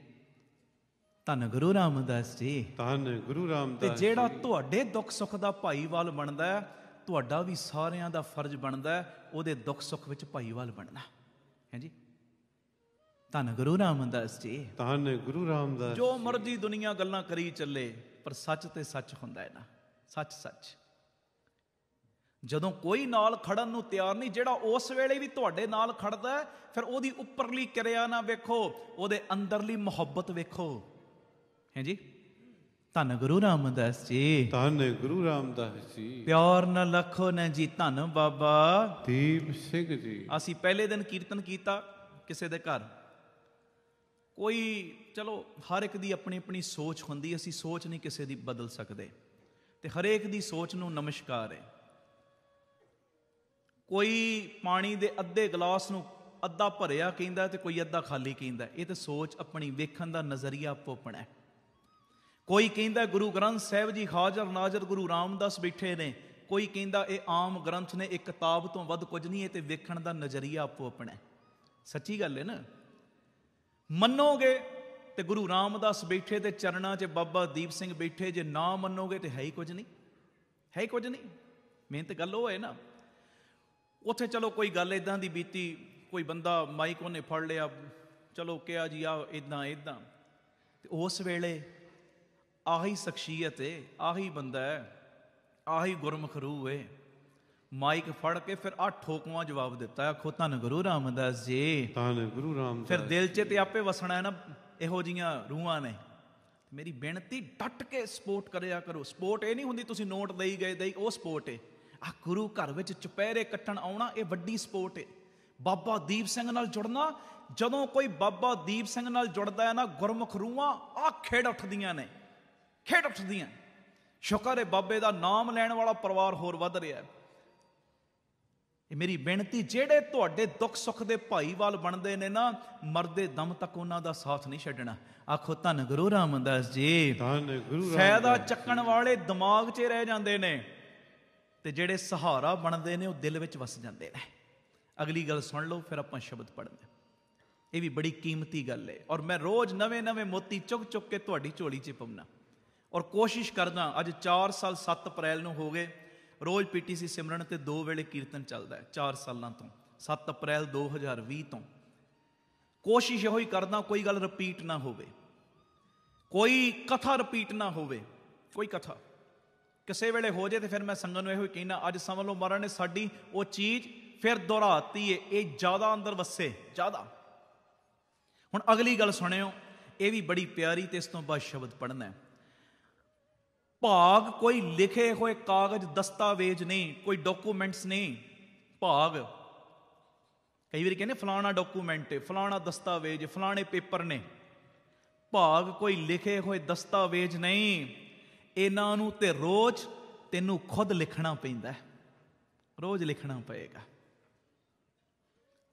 ਧੰਨ ਗੁਰੂ ਰਾਮਦਾਸ ਜੀ, ਧੰਨ ਗੁਰੂ ਰਾਮਦਾਸ। ਤੇ ਜਿਹੜਾ ਤੁਹਾਡੇ ਦੁੱਖ ਸੁੱਖ ਦਾ ਭਾਈਵਾਲ ਬਣਦਾ, ਤੁਹਾਡਾ ਵੀ ਸਾਰਿਆਂ ਦਾ ਫਰਜ਼ ਬਣਦਾ ਉਹਦੇ ਦੁੱਖ ਸੁੱਖ ਵਿੱਚ ਭਾਈਵਾਲ ਬਣਨਾ। ਹੈ ਜੀ, ਧੰਨ ਗੁਰੂ ਰਾਮਦਾਸ ਜੀ, ਧੰਨ ਗੁਰੂ ਰਾਮਦਾਸ। ਜੋ ਮਰਜ਼ੀ ਦੁਨੀਆ ਗੱਲਾਂ ਕਰੀ ਚੱਲੇ, ਪਰ ਸੱਚ ਤੇ ਸੱਚ ਹੁੰਦਾ ਹੈ ਨਾ, ਸੱਚ ਸੱਚ। ਜਦੋਂ ਕੋਈ ਨਾਲ ਖੜਨ ਨੂੰ ਤਿਆਰ ਨਹੀਂ, ਜਿਹੜਾ ਉਸ ਵੇਲੇ ਵੀ ਤੁਹਾਡੇ ਨਾਲ ਖੜਦਾ, ਫਿਰ ਉਹਦੀ ਉੱਪਰਲੀ ਕਿਰਿਆ ਨਾ ਵੇਖੋ, ਉਹਦੇ ਅੰਦਰਲੀ ਮੁਹੱਬਤ ਵੇਖੋ। ਹੈ ਜੀ, ਧੰਨ ਗੁਰੂ ਰਾਮਦਾਸ ਜੀ, ਧੰਨ ਗੁਰੂ ਰਾਮਦਾਸ ਜੀ। ਪਿਆਰ ਨਾਲ ਲੱਖੋ ਨੇ ਜੀ, ਧੰਨ ਬਾਬਾ ਦੀਪ ਸਿੰਘ ਜੀ। ਅਸੀਂ ਪਹਿਲੇ ਦਿਨ ਕੀਰਤਨ ਕੀਤਾ ਕਿਸੇ ਦੇ ਘਰ। ਕੋਈ, ਚਲੋ ਹਰ ਇੱਕ ਦੀ ਆਪਣੀ ਆਪਣੀ ਸੋਚ ਹੁੰਦੀ, ਅਸੀਂ ਸੋਚ ਨਹੀਂ ਕਿਸੇ ਦੀ ਬਦਲ ਸਕਦੇ, ਤੇ ਹਰੇਕ ਦੀ ਸੋਚ ਨੂੰ ਨਮਸਕਾਰ ਹੈ। ਕੋਈ ਪਾਣੀ ਦੇ ਅੱਧੇ ਗਲਾਸ ਨੂੰ ਅੱਧਾ ਭਰਿਆ ਕਹਿੰਦਾ ਤੇ ਕੋਈ ਅੱਧਾ ਖਾਲੀ ਕਹਿੰਦਾ। ਇਹ ਤਾਂ ਸੋਚ ਆਪਣੀ, ਵੇਖਣ ਦਾ ਨਜ਼ਰੀਆ ਆਪੋ ਆਪਣਾ ਹੈ। ਕੋਈ ਕਹਿੰਦਾ ਗੁਰੂ ਗ੍ਰੰਥ ਸਾਹਿਬ ਜੀ ਹਾਜ਼ਰ ਨਾਜ਼ਰ ਗੁਰੂ ਰਾਮਦਾਸ ਬੈਠੇ ਨੇ, ਕੋਈ ਕਹਿੰਦਾ ਇਹ ਆਮ ਗ੍ਰੰਥ ਨੇ, ਇੱਕ ਕਿਤਾਬ ਤੋਂ ਵੱਧ ਕੁਝ ਨਹੀਂ, ਇਹ ਤੇ ਵੇਖਣ ਦਾ ਨਜ਼ਰੀਆ ਆਪੋ ਆਪਣਾ। ਸੱਚੀ ਗੱਲ ਹੈ ਨਾ। ਮੰਨੋਗੇ ਤੇ ਗੁਰੂ ਰਾਮਦਾਸ ਬੈਠੇ ਤੇ ਚਰਨਾਂ 'ਚ ਬਾਬਾ ਦੀਪ ਸਿੰਘ ਬੈਠੇ, ਜੇ ਨਾ ਮੰਨੋਗੇ ਤੇ ਹੈ ਹੀ ਕੁਝ ਨਹੀਂ, ਹੈ ਹੀ ਕੁਝ ਨਹੀਂ। ਮਿਹਨਤ ਗੱਲ ਉਹ ਹੈ ਨਾ। ਉੱਥੇ ਚਲੋ ਕੋਈ ਗੱਲ ਇਦਾਂ ਦੀ ਬੀਤੀ, ਕੋਈ ਬੰਦਾ ਮਾਈਕ ਉਹਨੇ ਫੜ ਲਿਆ, ਚਲੋ ਕਿਹਾ ਜੀ ਆ ਇਦਾਂ ਇਦਾਂ, ਤੇ ਉਸ ਵੇਲੇ ਆਹੀ ਸ਼ਖਸੀਅਤ ਹੈ, ਆਹੀ ਬੰਦਾ ਹੈ, ਆਹੀ ਗੁਰਮੁਖ ਰੂਹ ਹੈ, ਮਾਈਕ ਫੜ ਕੇ ਫਿਰ 8 ਠੋਕਵਾਂ ਜਵਾਬ ਦਿੱਤਾ। ਆਖੋ ਧੰਨ ਗੁਰੂ ਰਾਮਦਾਸ ਜੀ, ਧੰਨ ਗੁਰੂ ਰਾਮਦਾਸ। ਫਿਰ ਦਿਲ 'ਚ ਤੇ ਆਪੇ ਵਸਣਾ ਹੈ ਨਾ, ਇਹੋ ਜੀਆਂ ਰੂਹਾਂ ਨੇ। ਮੇਰੀ ਬੇਨਤੀ, ਡਟ ਕੇ ਸਪੋਰਟ ਕਰਿਆ ਕਰੋ। ਸਪੋਰਟ ਇਹ ਨਹੀਂ ਹੁੰਦੀ ਤੁਸੀਂ ਨੋਟ ਦੇਈ ਗਏ, ਉਹ ਸਪੋਰਟ ਹੈ। ਆ ਗੁਰੂ ਘਰ ਵਿੱਚ ਚੁਪਹਿਰੇ ਕੱਟਣ ਆਉਣਾ, ਇਹ ਵੱਡੀ ਸਪੋਰਟ ਹੈ। ਬਾਬਾ ਦੀਪ ਸਿੰਘ ਨਾਲ ਜੁੜਨਾ, ਜਦੋਂ ਕੋਈ ਬਾਬਾ ਦੀਪ ਸਿੰਘ ਨਾਲ ਜੁੜਦਾ ਹੈ ਨਾ, ਗੁਰਮੁਖ ਰੂਹਾਂ ਆ ਖੇਡ ਉੱਠਦੀਆਂ ਨੇ, ਖੇਡ ਉੱਠਦੀਆਂ। ਸ਼ੁਕਰ ਹੈ ਬਾਬੇ ਦਾ ਨਾਮ ਲੈਣ ਵਾਲਾ ਪਰਿਵਾਰ ਹੋਰ ਵੱਧ ਰਿਹਾ। ਇਹ ਮੇਰੀ ਬੇਨਤੀ, ਜਿਹੜੇ ਤੁਹਾਡੇ ਦੁੱਖ ਸੁੱਖ ਦੇ ਭਾਈਵਾਲ ਬਣਦੇ ਨੇ ਨਾ, ਮਰਦੇ ਦਮ ਤੱਕ ਉਹਨਾਂ ਦਾ ਸਾਥ ਨਹੀਂ ਛੱਡਣਾ। ਆਖੋ ਧੰਨ ਗੁਰੂ ਰਾਮਦਾਸ ਜੀ। ਧੰਨ ਗੁਰੂ ਫਾਇਦਾ ਚੱਕਣ ਵਾਲੇ ਦਿਮਾਗ 'ਚ ਰਹਿ ਜਾਂਦੇ ਨੇ, ਤੇ ਜਿਹੜੇ ਸਹਾਰਾ ਬਣਦੇ ਨੇ ਉਹ ਦਿਲ ਵਿੱਚ ਵਸ ਜਾਂਦੇ ਨੇ। ਅਗਲੀ ਗੱਲ ਸੁਣ ਲਓ, ਫਿਰ ਆਪਾਂ ਸ਼ਬਦ ਪੜ੍ਹਦੇ। ਇਹ ਵੀ ਬੜੀ ਕੀਮਤੀ ਗੱਲ ਹੈ, ਔਰ ਮੈਂ ਰੋਜ਼ ਨਵੇਂ ਨਵੇਂ ਮੋਤੀ ਚੁੱਕ ਚੁੱਕ ਕੇ ਤੁਹਾਡੀ ਝੋਲੀ 'ਚ ਪਾਉਣਾ, ਔਰ ਕੋਸ਼ਿਸ਼ ਕਰਦਾ। ਅੱਜ 4 ਸਾਲ 7 ਅਪ੍ਰੈਲ ਨੂੰ ਹੋ ਗਏ, ਰੋਜ਼ PTC ਸਿਮਰਨ ਤੇ 2 ਵੇਲੇ ਕੀਰਤਨ ਚੱਲਦਾ ਹੈ 4 ਸਾਲਾਂ ਤੋਂ, 7 ਅਪ੍ਰੈਲ 2020 ਤੋਂ। ਕੋਸ਼ਿਸ਼ ਇਹੋ ਹੀ ਕਰਦਾ ਕੋਈ ਗੱਲ ਰਿਪੀਟ ਨਾ ਹੋਵੇ, ਕੋਈ ਕਥਾ ਰਿਪੀਟ ਨਾ ਹੋਵੇ। ਕੋਈ ਕਥਾ ਕਿਸੇ ਵੇਲੇ ਹੋ ਜੇ ਤੇ ਫਿਰ ਮੈਂ ਸੰਗਤ ਨੂੰ ਇਹੋ ਹੀ ਕਹਿਣਾ, ਅੱਜ ਸਮਝ ਲਓ ਮਹਾਰਾਜ ਨੇ ਸਾਡੀ ਉਹ ਚੀਜ਼ ਫਿਰ ਦੁਹਰਾਤੀ ਹੈ, ਇਹ ਜ਼ਿਆਦਾ ਅੰਦਰ ਵਸੇ, ਜ਼ਿਆਦਾ। ਹੁਣ ਅਗਲੀ ਗੱਲ ਸੁਣਿਓ, ਇਹ ਵੀ ਬੜੀ ਪਿਆਰੀ, ਤੇ ਇਸ ਤੋਂ ਬਾਅਦ ਸ਼ਬਦ ਪੜ੍ਹਨਾ ਹੈ। ਭਾਗ ਕੋਈ ਲਿਖੇ ਹੋਏ ਕਾਗਜ਼ ਦਸਤਾਵੇਜ਼ ਨਹੀਂ, ਕੋਈ ਡਾਕੂਮੈਂਟਸ ਨਹੀਂ। ਭਾਗ ਕਈ ਵਾਰੀ ਕਹਿੰਦੇ ਫਲਾਣਾ ਡਾਕੂਮੈਂਟ ਹੈ, ਫਲਾਣਾ ਦਸਤਾਵੇਜ਼, ਫਲਾਣੇ ਪੇਪਰ ਨੇ। ਭਾਗ ਕੋਈ ਲਿਖੇ ਹੋਏ ਦਸਤਾਵੇਜ਼ ਨਹੀਂ, ਇਹਨਾਂ ਨੂੰ ਤੇ ਰੋਜ਼ ਤੈਨੂੰ ਖੁਦ ਲਿਖਣਾ ਪੈਂਦਾ, ਰੋਜ਼ ਲਿਖਣਾ ਪਏਗਾ।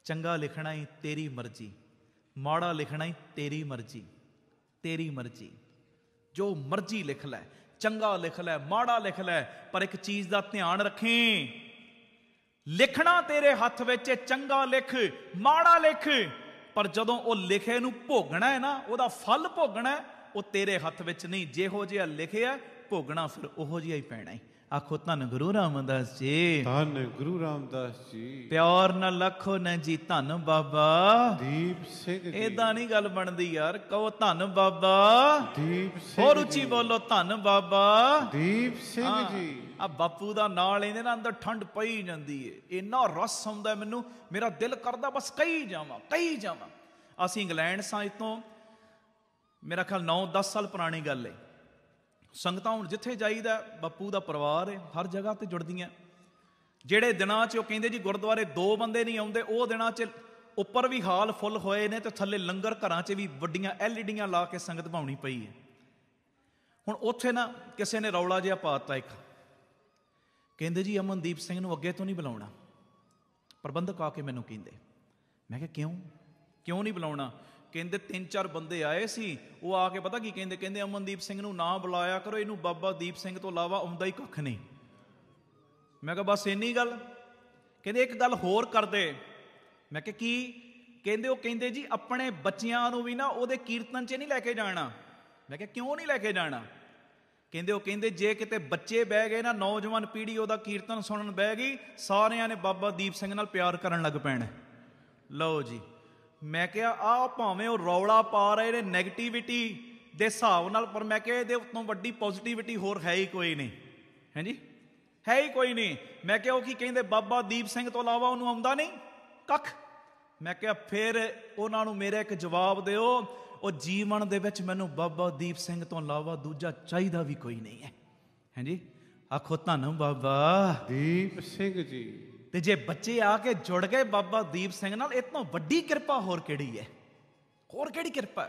ਚੰਗਾ ਲਿਖਣਾ ਹੀ ਤੇਰੀ ਮਰਜ਼ੀ, ਮਾੜਾ ਲਿਖਣਾ ਹੀ ਤੇਰੀ ਮਰਜ਼ੀ, ਤੇਰੀ ਮਰਜ਼ੀ। ਜੋ ਮਰਜ਼ੀ ਲਿਖ ਲੈ, ਚੰਗਾ ਲਿਖ ਲੈ, ਮਾੜਾ ਲਿਖ ਲੈ, ਪਰ ਇੱਕ ਚੀਜ਼ ਦਾ ਧਿਆਨ ਰੱਖੀਂ, ਲਿਖਣਾ ਤੇਰੇ ਹੱਥ ਵਿੱਚ। ਚੰਗਾ ਲਿਖ, ਮਾੜਾ ਲਿਖ, ਪਰ ਜਦੋਂ ਉਹ ਲਿਖੇ ਨੂੰ ਭੋਗਣਾ ਹੈ ਨਾ, ਉਹਦਾ ਫਲ ਭੋਗਣਾ, ਉਹ ਤੇਰੇ ਹੱਥ ਵਿੱਚ ਨਹੀਂ। ਜਿਹੋ ਜਿਹਾ ਲਿਖਿਆ ਭੋਗਣਾ ਫਿਰ ਉਹੋ ਜਿਹਾ ਹੀ ਪੈਣਾ ਹੈ। ਆਖੋ ਧੰਨ ਗੁਰੂ ਰਾਮਦਾਸ ਜੀ। ਧੰਨ ਗੁਰੂ ਰਾਮਦਾਸ ਜੀ। ਪਿਆਰ ਨਾਲ ਲੱਖੋ ਨਾ ਜੀ ਧੰਨ ਬਾਬਾ ਦੀਪ ਸਿੰਘ ਜੀ। ਏਦਾਂ ਨਹੀਂ ਗੱਲ ਬਣਦੀ ਯਾਰ, ਕਹੋ ਧੰਨ ਬਾਬਾ ਦੀਪ ਸਿੰਘ। ਹੋਰ ਉੱਚੀ ਬੋਲੋ, ਧੰਨ ਬਾਬਾ ਦੀਪ ਸਿੰਘ ਜੀ। ਆ ਬਾਪੂ ਦਾ ਨਾਂ ਲੈਂਦੇ ਨਾ, ਅੰਦਰ ਠੰਡ ਪਈ ਜਾਂਦੀ ਏ, ਇੰਨਾ ਰਸ ਆਉਂਦਾ ਮੈਨੂੰ, ਮੇਰਾ ਦਿਲ ਕਰਦਾ ਬਸ ਕਹੀ ਜਾਵਾਂ, ਕਹੀ ਜਾਵਾਂ। ਅਸੀਂ ਇੰਗਲੈਂਡ ਸਾਂ, ਇਤੋਂ ਮੇਰਾ ਖਿਆਲ 9-10 ਸਾਲ ਪੁਰਾਣੀ ਗੱਲ ਏ। ਸੰਗਤਾਂ ਹੁਣ ਜਿੱਥੇ ਜਾਈਦਾ, ਬਾਪੂ ਦਾ ਪਰਿਵਾਰ ਹੈ, ਹਰ ਜਗ੍ਹਾ ਤੇ ਜੁੜਦੀਆਂ। ਜਿਹੜੇ ਦਿਨਾਂ 'ਚ ਉਹ ਕਹਿੰਦੇ ਜੀ ਗੁਰਦੁਆਰੇ 2 ਬੰਦੇ ਨਹੀਂ ਆਉਂਦੇ, ਉਹ ਦਿਨਾਂ 'ਚ ਉੱਪਰ ਵੀ ਹਾਲ ਫੁੱਲ ਹੋਏ ਨੇ, ਤੇ ਥੱਲੇ ਲੰਗਰ ਘਰਾਂ 'ਚ ਵੀ ਵੱਡੀਆਂ LED ਲਾ ਕੇ ਸੰਗਤ ਭਾਉਣੀ ਪਈ ਹੈ। ਹੁਣ ਉੱਥੇ ਨਾ ਕਿਸੇ ਨੇ ਰੌਲਾ ਜਿਹਾ ਪਾਤਾ, ਇੱਕ ਕਹਿੰਦੇ ਜੀ ਅਮਨਦੀਪ ਸਿੰਘ ਨੂੰ ਅੱਗੇ ਤੋਂ ਨਹੀਂ ਬੁਲਾਉਣਾ। ਪ੍ਰਬੰਧਕ ਆ ਕੇ ਮੈਨੂੰ ਕਹਿੰਦੇ, ਮੈਂ ਕਿਹਾ ਕਿਉਂ ਨਹੀਂ ਬੁਲਾਉਣਾ? ਕਹਿੰਦੇ 3-4 ਬੰਦੇ ਆਏ ਸੀ, ਉਹ ਆ ਕੇ ਪਤਾ ਕੀ ਕਹਿੰਦੇ, ਕਹਿੰਦੇ ਅਮਨਦੀਪ ਸਿੰਘ ਨੂੰ ਨਾ ਬੁਲਾਇਆ ਕਰੋ, ਇਹਨੂੰ ਬਾਬਾ ਦੀਪ ਸਿੰਘ ਤੋਂ ਇਲਾਵਾ ਆਉਂਦਾ ਹੀ ਕੱਖ ਨਹੀਂ। ਮੈਂ ਕਿਹਾ ਬਸ ਇੰਨੀ ਗੱਲ? ਕਹਿੰਦੇ ਇੱਕ ਗੱਲ ਹੋਰ ਕਰਦੇ। ਮੈਂ ਕਿਹਾ ਕੀ? ਕਹਿੰਦੇ ਉਹ ਕਹਿੰਦੇ ਜੀ ਆਪਣੇ ਬੱਚਿਆਂ ਨੂੰ ਵੀ ਨਾ ਉਹਦੇ ਕੀਰਤਨ 'ਚ ਨਹੀਂ ਲੈ ਕੇ ਜਾਣਾ। ਮੈਂ ਕਿਹਾ ਕਿਉਂ ਨਹੀਂ ਲੈ ਕੇ ਜਾਣਾ? ਕਹਿੰਦੇ ਉਹ ਕਹਿੰਦੇ ਜੇ ਕਿਤੇ ਬੱਚੇ ਬਹਿ ਗਏ ਨਾ, ਨੌਜਵਾਨ ਪੀੜ੍ਹੀ ਉਹਦਾ ਕੀਰਤਨ ਸੁਣਨ ਬਹਿ ਗਈ, ਸਾਰਿਆਂ ਨੇ ਬਾਬਾ ਦੀਪ ਸਿੰਘ ਨਾਲ ਪਿਆਰ ਕਰਨ ਲੱਗ ਪੈਣਾ। ਲਓ ਜੀ, ਮੈਂ ਕਿਹਾ ਆਹ ਭਾਵੇਂ ਉਹ ਰੌਲਾ ਪਾ ਰਹੇ ਨੇ ਨੈਗੇਟਿਵਿਟੀ ਦੇ ਹਿਸਾਬ ਨਾਲ, ਪਰ ਮੈਂ ਕਿਹਾ ਇਹਦੇ ਉੱਤੋਂ ਵੱਡੀ ਪੋਜ਼ਿਟਿਵਿਟੀ ਹੋਰ ਹੈ ਹੀ ਕੋਈ ਨਹੀਂ। ਹਾਂਜੀ, ਹੈ ਹੀ ਕੋਈ ਨਹੀਂ। ਮੈਂ ਕਿਹਾ ਉਹ ਕੀ ਕਹਿੰਦੇ, ਬਾਬਾ ਦੀਪ ਸਿੰਘ ਤੋਂ ਇਲਾਵਾ ਉਹਨੂੰ ਆਉਂਦਾ ਨਹੀਂ ਕੱਖ। ਮੈਂ ਕਿਹਾ ਫਿਰ ਉਹਨਾਂ ਨੂੰ ਮੇਰਾ ਇੱਕ ਜਵਾਬ ਦਿਓ, ਉਹ ਜੀਵਨ ਦੇ ਵਿੱਚ ਮੈਨੂੰ ਬਾਬਾ ਦੀਪ ਸਿੰਘ ਤੋਂ ਇਲਾਵਾ ਦੂਜਾ ਚਾਹੀਦਾ ਵੀ ਕੋਈ ਨਹੀਂ ਹੈ। ਹਾਂਜੀ, ਆਖੋ ਧੰਨ ਬਾਬਾ ਦੀਪ ਸਿੰਘ ਜੀ। ਤੇ ਜੇ ਬੱਚੇ ਆ ਕੇ ਜੁੜ ਗਏ ਬਾਬਾ ਦੀਪ ਸਿੰਘ ਨਾਲ, ਇਹ ਤੋਂ ਵੱਡੀ ਕਿਰਪਾ ਹੋਰ ਕਿਹੜੀ ਹੈ? ਹੋਰ ਕਿਹੜੀ ਕਿਰਪਾ?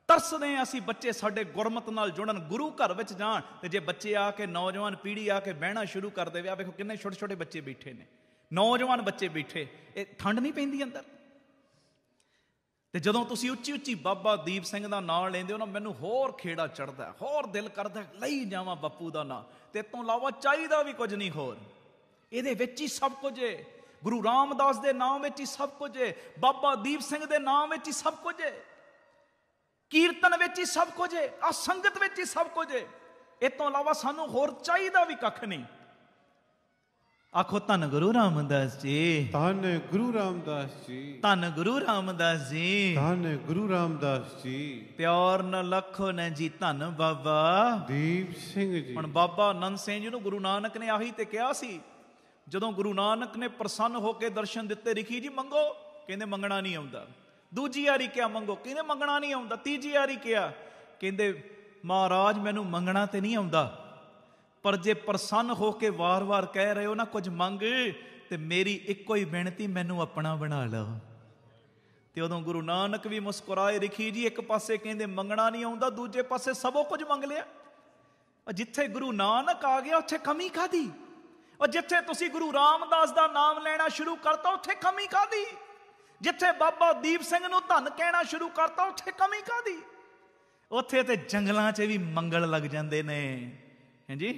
ਤਰਸਦੇ ਹਾਂ ਅਸੀਂ ਬੱਚੇ ਸਾਡੇ ਗੁਰਮਤ ਨਾਲ ਜੁੜਨ, ਗੁਰੂ ਘਰ ਵਿੱਚ ਜਾਣ। ਤੇ ਜੇ ਬੱਚੇ ਆ ਕੇ, ਨੌਜਵਾਨ ਪੀੜ੍ਹੀ ਆ ਕੇ ਬਹਿਣਾ ਸ਼ੁਰੂ ਕਰ ਦੇਵੇ, ਆ ਵੇਖੋ ਕਿੰਨੇ ਛੋਟੇ ਛੋਟੇ ਬੱਚੇ ਬੈਠੇ ਨੇ, ਨੌਜਵਾਨ ਬੱਚੇ ਬੈਠੇ, ਇਹ ਠੰਡ ਨਹੀਂ ਪੈਂਦੀ ਅੰਦਰ? ਤੇ ਜਦੋਂ ਤੁਸੀਂ ਉੱਚੀ ਉੱਚੀ ਬਾਬਾ ਦੀਪ ਸਿੰਘ ਦਾ ਨਾਮ ਲੈਂਦੇ ਹੋ ਨਾ, ਮੈਨੂੰ ਹੋਰ ਖੇੜਾ ਚੜਦਾ, ਹੋਰ ਦਿਲ ਕਰਦਾ ਲਈ ਜਾਵਾਂ ਬਾਪੂ ਦਾ ਨਾਂ, ਤੇ ਇਸ ਤੋਂ ਇਲਾਵਾ ਚਾਹੀਦਾ ਵੀ ਕੁਝ ਨਹੀਂ ਹੋਰ। ਇਹਦੇ ਵਿੱਚ ਹੀ ਸਭ ਕੁਝ ਹੈ। ਗੁਰੂ ਰਾਮਦਾਸ ਦੇ ਨਾਮ ਵਿੱਚ ਹੀ ਸਭ ਕੁਝ ਹੈ, ਬਾਬਾ ਦੀਪ ਸਿੰਘ ਦੇ ਨਾਮ ਵਿੱਚ ਹੀ ਸਭ ਕੁਝ ਹੈ, ਕੀਰਤਨ ਵਿੱਚ ਹੀ ਸਭ ਕੁਝ ਹੈ, ਆ ਸੰਗਤ ਵਿੱਚ ਹੀ ਸਭ ਕੁਝ ਹੈ। ਇਸ ਤੋਂ ਇਲਾਵਾ ਸਾਨੂੰ ਹੋਰ ਚਾਹੀਦਾ ਵੀ ਕੱਖ ਨਹੀਂ। ਆਖੋ ਧੰਨ ਗੁਰੂ ਰਾਮਦਾਸ ਜੀ, ਧੰਨ ਗੁਰੂ ਰਾਮਦਾਸ ਜੀ, ਧੰਨ ਗੁਰੂ ਰਾਮਦਾਸ ਜੀ, ਧੰਨ ਗੁਰੂ ਰਾਮਦਾਸ ਜੀ। ਪਿਆਰ ਨ ਲੱਖੋ ਨੇ ਜੀ ਧੰਨ ਬਾਬਾ ਦੀਪ ਸਿੰਘ ਜੀ। ਹੁਣ ਬਾਬਾ ਆਨੰਦ ਸਿੰਘ ਜੀ ਨੂੰ ਗੁਰੂ ਨਾਨਕ ਨੇ ਆਹੀ ਤੇ ਕਿਹਾ ਸੀ, ਜਦੋਂ ਗੁਰੂ ਨਾਨਕ ਨੇ ਪ੍ਰਸੰਨ ਹੋ ਕੇ ਦਰਸ਼ਨ ਦਿੱਤੇ, ਰਿਖੀ ਜੀ ਮੰਗੋ, ਕਹਿੰਦੇ ਮੰਗਣਾ ਨਹੀਂ ਆਉਂਦਾ। ਦੂਜੀ ਵਾਰੀ ਕਿਹਾ ਮੰਗੋ, ਕਹਿੰਦੇ ਮੰਗਣਾ ਨਹੀਂ ਆਉਂਦਾ। ਤੀਜੀ ਵਾਰੀ ਕਿਹਾ, ਕਹਿੰਦੇ ਮਹਾਰਾਜ ਮੈਨੂੰ ਮੰਗਣਾ ਤੇ ਨਹੀਂ ਆਉਂਦਾ, ਪਰ ਜੇ ਪ੍ਰਸੰਨ ਹੋ ਕੇ ਵਾਰ-ਵਾਰ ਕਹਿ ਰਹੇ ਹੋ ਨਾ ਕੁਝ ਮੰਗ, ਤੇ ਮੇਰੀ ਇੱਕੋ ਹੀ ਬੇਨਤੀ, ਮੈਨੂੰ ਆਪਣਾ ਬਣਾ ਲਓ। ਤੇ ਉਦੋਂ ਗੁਰੂ ਨਾਨਕ ਵੀ ਮੁਸਕਰਾਏ। ਰਿਖੀ ਜੀ ਇੱਕ ਪਾਸੇ ਕਹਿੰਦੇ ਮੰਗਣਾ ਨਹੀਂ ਆਉਂਦਾ, ਦੂਜੇ ਪਾਸੇ ਸਭੋ ਕੁਝ ਮੰਗ ਲਿਆ। ਜਿੱਥੇ ਗੁਰੂ ਨਾਨਕ ਆ ਗਿਆ ਉੱਥੇ ਕਮੀ ਕਾਹਦੀ? ਔਰ ਜਿੱਥੇ ਤੁਸੀਂ ਗੁਰੂ ਰਾਮਦਾਸ ਦਾ ਨਾਮ ਲੈਣਾ ਸ਼ੁਰੂ ਕਰਤਾ ਉੱਥੇ ਕਮੀ ਕਾਹਦੀ? ਜਿੱਥੇ ਬਾਬਾ ਦੀਪ ਸਿੰਘ ਨੂੰ ਧੰਨ ਕਹਿਣਾ ਸ਼ੁਰੂ ਕਰਤਾ ਉੱਥੇ ਕਮੀ ਕਾਹਦੀ? ਉੱਥੇ ਤੇ ਜੰਗਲਾਂ 'ਚ ਵੀ ਮੰਗਲ ਲੱਗ ਜਾਂਦੇ ਨੇ। ਹਾਂਜੀ,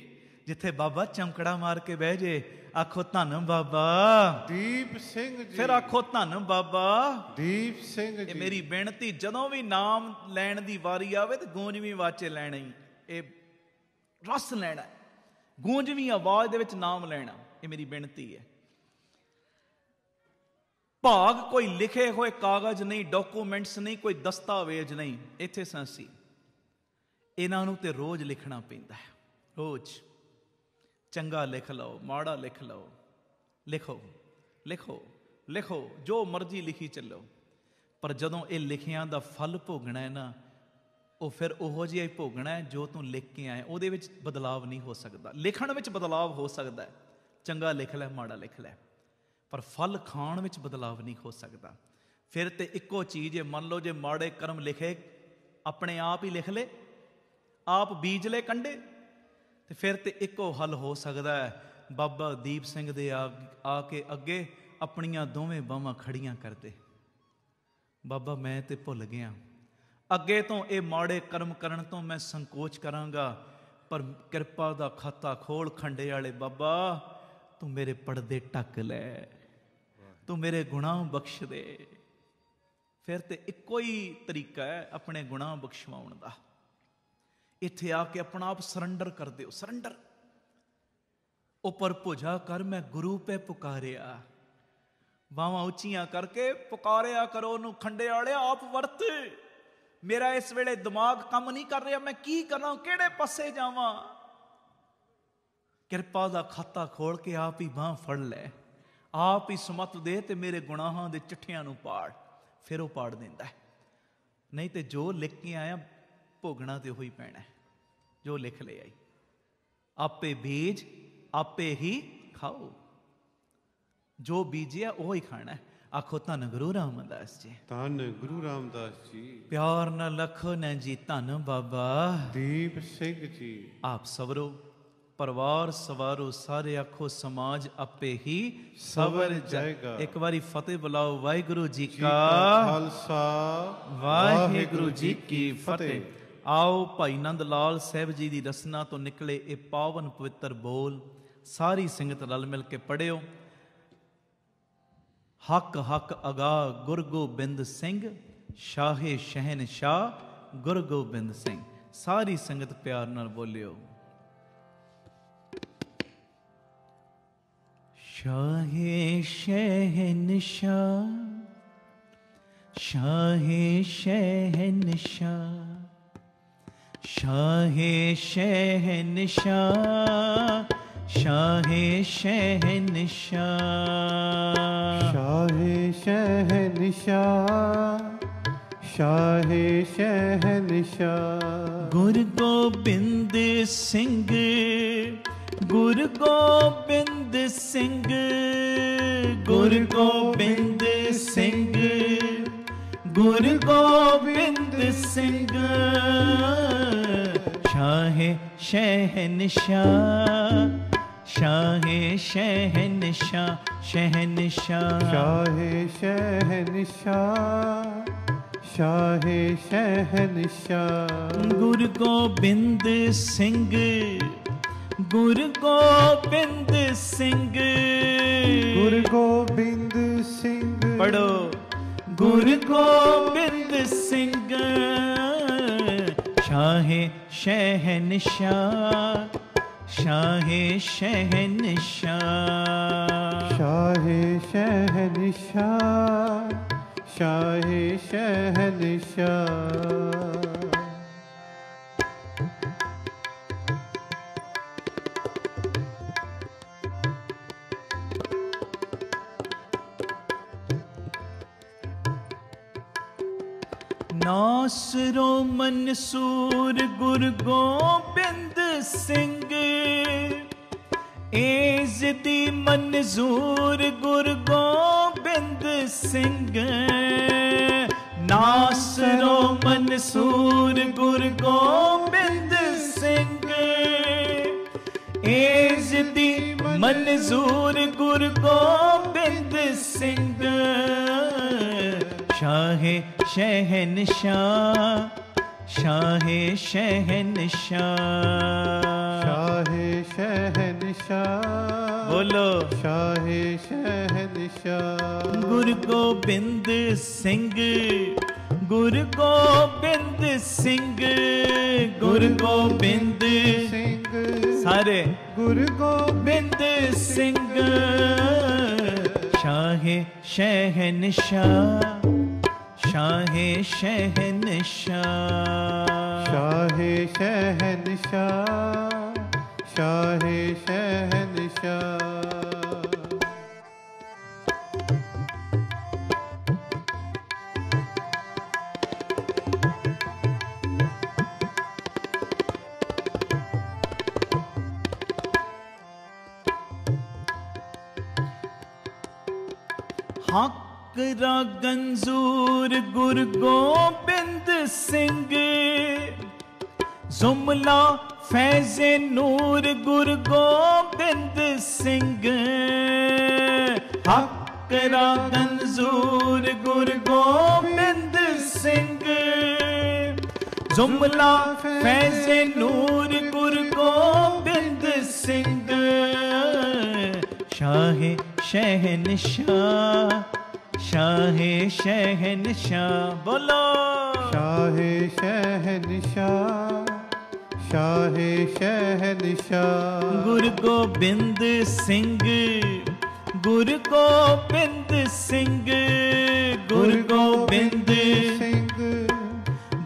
ਜਿੱਥੇ ਬਾਬਾ ਚਮਕੜਾ ਮਾਰ ਕੇ ਬਹਿ ਜੇ, ਆਖੋ ਧੰਨ ਬਾਬਾ ਦੀਪ ਸਿੰਘ ਜੀ, ਫਿਰ ਆਖੋ ਧੰਨ ਬਾਬਾ ਦੀਪ ਸਿੰਘ ਜੀ। ਇਹ ਮੇਰੀ ਬੇਨਤੀ, ਜਦੋਂ ਵੀ ਨਾਮ ਲੈਣ ਦੀ ਵਾਰੀ ਆਵੇ ਤੇ ਗੂੰਜਵੀਂ ਵਾਚੇ ਲੈਣਾ ਹੀ, ਇਹ ਰਸ ਲੈਣਾ, ਗੂੰਜਵੀਂ ਆਵਾਜ਼ ਦੇ ਵਿੱਚ ਨਾਮ ਲੈਣਾ, ਇਹ ਮੇਰੀ ਬੇਨਤੀ ਹੈ। ਭਾਗ ਕੋਈ ਲਿਖੇ ਹੋਏ ਕਾਗਜ਼ ਨਹੀਂ, ਡਾਕੂਮੈਂਟਸ ਨਹੀਂ, ਕੋਈ ਦਸਤਾਵੇਜ਼ ਨਹੀਂ, ਇੱਥੇ ਸਾਂਸੀ ਇਹਨਾਂ ਨੂੰ ਤੇ ਰੋਜ਼ ਲਿਖਣਾ ਪੈਂਦਾ ਹੈ। ਰੋਜ਼ ਚੰਗਾ ਲਿਖ ਲਓ, ਮਾੜਾ ਲਿਖ ਲਓ, ਲਿਖੋ ਲਿਖੋ ਲਿਖੋ, ਜੋ ਮਰਜ਼ੀ ਲਿਖੀ ਚੱਲੋ, ਪਰ ਜਦੋਂ ਇਹ ਲਿਖਿਆਂ ਦਾ ਫਲ ਭੋਗਣਾ ਹੈ ਨਾ, ਉਹ ਫਿਰ ਉਹੋ ਜਿਹਾ ਹੀ ਭੋਗਣਾ ਹੈ ਜੋ ਤੂੰ ਲਿਖ ਕੇ ਆਇਆ। ਉਹਦੇ ਵਿੱਚ ਬਦਲਾਵ ਨਹੀਂ ਹੋ ਸਕਦਾ। ਲਿਖਣ ਵਿੱਚ ਬਦਲਾਵ ਹੋ ਸਕਦਾ ਹੈ, ਚੰਗਾ ਲਿਖ ਲੈ, ਮਾੜਾ ਲਿਖ ਲੈ, ਪਰ ਫਲ ਖਾਣ ਵਿੱਚ ਬਦਲਾਵ ਨਹੀਂ ਹੋ ਸਕਦਾ। ਫਿਰ ਤੇ ਇੱਕੋ ਚੀਜ਼ ਹੈ। ਮੰਨ ਲਓ ਜੇ ਮਾੜੇ ਕਰਮ ਲਿਖੇ, ਆਪਣੇ ਆਪ ਹੀ ਲਿਖ ਲੈ, ਆਪ ਬੀਜ ਲੈ ਕੰਡੇ, ਤੇ ਫਿਰ ਤੇ ਇੱਕੋ ਹੱਲ ਹੋ ਸਕਦਾ ਹੈ, ਬਾਬਾ ਦੀਪ ਸਿੰਘ ਦੇ ਆ ਕੇ ਅੱਗੇ ਆਪਣੀਆਂ ਦੋਵੇਂ ਬਾਹਾਂ ਖੜੀਆਂ ਕਰਦੇ, ਬਾਬਾ ਮੈਂ ਤੇ ਭੁੱਲ ਗਿਆ, ਅੱਗੇ ਤੋਂ ਇਹ ਮਾੜੇ ਕਰਮ ਕਰਨ ਤੋਂ ਮੈਂ ਸੰਕੋਚ ਕਰਾਂਗਾ, ਪਰ ਕਿਰਪਾ ਦਾ ਖਾਤਾ ਖੋਲ ਖੰਡੇ ਵਾਲੇ ਬਾਬਾ, ਤੂੰ ਮੇਰੇ ਪਰਦੇ ਢੱਕ ਲੈ, ਤੂੰ ਮੇਰੇ ਗੁਨਾਹ ਬਖਸ਼ ਦੇ। ਫਿਰ ਤੇ ਇੱਕੋ ਹੀ ਤਰੀਕਾ ਹੈ ਆਪਣੇ ਗੁਨਾਹ ਬਖਸ਼ਵਾਉਣ ਦਾ। ਇੱਥੇ ਆ ਕੇ ਆਪਣਾ ਆਪ ਸਰੈਂਡਰ ਕਰ ਦਿਓ, ਸਰੈਂਡਰ। ਉੱਪਰ ਭੁਜਾ ਕਰ ਮੈਂ ਗੁਰੂ ਪੈ ਪੁਕਾਰਿਆ, ਬਾਹਾਂ ਉੱਚੀਆਂ ਕਰਕੇ ਪੁਕਾਰਿਆ ਕਰੋ ਉਹਨੂੰ। ਖੰਡੇ ਵਾਲਿਆ ਆਪ ਵਰਤ, ਮੇਰਾ ਇਸ ਵੇਲੇ ਦਿਮਾਗ ਕੰਮ ਨਹੀਂ ਕਰ ਰਿਹਾ, ਮੈਂ ਕੀ ਕਰਾਂ, ਕਿਹੜੇ ਪਾਸੇ ਜਾਵਾਂ। ਕਿਰਪਾ ਦਾ ਖਾਤਾ ਖੋਲ ਕੇ ਆਪ ਹੀ ਬਾਂਹ ਫੜ ਲੈ, ਆਪ ਹੀ ਸਮਤ ਦੇ ਤੇ ਮੇਰੇ ਗੁਨਾਹਾਂ ਦੇ ਚਿੱਠਿਆਂ ਨੂੰ ਪਾੜ। ਫਿਰ ਉਹ ਪਾੜ ਦਿੰਦਾ। ਨਹੀਂ ਤੇ ਜੋ ਲਿਖ ਕੇ ਆਇਆ ਭੋਗਣਾ ਤੇ ਉਹੀ ਪੈਣਾ, ਜੋ ਲਿਖ ਲਿਆ। ਆਪੇ ਬੀਜ ਆਪੇ ਹੀ ਖਾਓ, ਜੋ ਬੀਜਿਆ ਉਹ ਹੀ ਖਾਣਾ। ਆਖੋ ਧੰਨ ਗੁਰੂ ਰਾਮਦਾਸ ਜੀ, ਧੰਨ ਗੁਰੂ ਰਾਮਦਾਸ ਜੀ। ਪਿਆਰ ਨਾਲ ਲਖੋ ਨਾ ਜੀ ਧੰਨ ਬਾਬਾ ਦੀਪ ਸਿੰਘ ਜੀ। ਆਪ ਸਵਰੋ, ਪਰਿਵਾਰ ਸਵਾਰੋ, ਸਾਰੇ ਆਖੋ ਸਮਾਜ ਆਪੇ ਹੀ ਸਵਰ ਜਾਏਗਾ। ਇੱਕ ਵਾਰੀ ਫਤਿਹ ਬੁਲਾਓ। ਵਾਹਿਗੁਰੂ ਜੀ ਕਾ ਖਾਲਸਾ, ਵਾਹਿਗੁਰੂ ਜੀ ਕੀ ਫਤਿਹ। ਆਓ ਭਾਈ ਨੰਦ ਲਾਲ ਸਾਹਿਬ ਜੀ ਦੀ ਰਸਨਾ ਤੋਂ ਨਿਕਲੇ ਇਹ ਪਾਵਨ ਪਵਿੱਤਰ ਬੋਲ ਸਾਰੀ ਸੰਗਤ ਰਲ ਮਿਲ ਕੇ ਪੜਿਓ। ਹੱਕ ਹੱਕ ਅਗਾ ਗੁਰ ਗੋਬਿੰਦ ਸਿੰਘ, ਸ਼ਾਹੇ ਸ਼ਹਿਨਸ਼ਾਹ ਗੁਰ ਗੋਬਿੰਦ ਸਿੰਘ। ਸਾਰੀ ਸੰਗਤ ਪਿਆਰ ਨਾਲ ਬੋਲਿਓ। ਸ਼ਾਹੇ ਸ਼ਹਿਨਸ਼ਾਹ, ਸ਼ਾਹੇ ਸ਼ਹਿਨਸ਼ਾਹ, ਸ਼ਾਹੇ ਸ਼ਹਿਨਸ਼ਾਹ, ਸ਼ਾਹੇ ਸ਼ਹਿਨਸ਼ਾਹ, ਸ਼ਾਹੇ ਸ਼ਹਿਨਸ਼ਾਹ, ਸ਼ਾਹੇ ਸ਼ਹਿਨਸ਼ਾਹ। ਗੁਰ ਗੋਬਿੰਦ ਸਿੰਘ, ਗੁਰ ਗੋਬਿੰਦ ਸਿੰਘ, ਗੁਰ ਗੋਬਿੰਦ ਸਿੰਘ, ਗੁਰ ਗੋਬਿੰਦ ਸਿੰਘ। ਸ਼ਾਹੇ ਸ਼ਹਿਨਸ਼ਾਹ, ਸ਼ਾਹੇ ਸ਼ਹਿਨਸ਼ਾਹ, ਸ਼ਹਿਨਸ਼ਾਹ, ਸ਼ਾਹੇ ਸ਼ਹਿਨਸ਼ਾਹ, शाहे शहनशाह। गुरु गोबिंद सिंह, गुरु गोबिंद सिंह, गुरु गोबिंद सिंह। पढ़ो गुरु गोबिंद सिंह, शाहे शहनशाह, शाहे शहनशाह, शाहे शहनशाह, शाहे शहनशाह। नासरो मंसूर गुरु गोबिंद सिंह, एज़दी मंजूर गुरु गोबिंद सिंह। नासरो मंसूर गुरु गोबिंद सिंह, एज़दी मंजूर गुरु गोबिंद सिंह। शाहे शहनशाह, शाहे शहनशाह, शाहे शहनशाह। बोलो शाहे शहनशाह। गुरु गोबिंद सिंह, गुरु गोबिंद सिंह, गुरु गोबिंद सिंह। सारे गुरु गोबिंद सिंह। शाहे शहनशाह, शाहे शहनशाह, शाहे शहनशाह, शाहे शहनशाह। हक गंजूर गुरु गोबिंद सिंह, जुमला फैज़े नूर गुरु गोबिंद सिंह। हक गंजूर गुरु गोबिंद सिंह, जुमला फैज़े नूर गुरु गोबिंद सिंह। शाहे शहनशाह, शाहे शहनशाह। बोलो शाहे शहनशाह, शाहे शहनशाह। गुरु गोबिंद सिंह, गुरु गोबिंद सिंह, गुरु गोबिंद सिंह।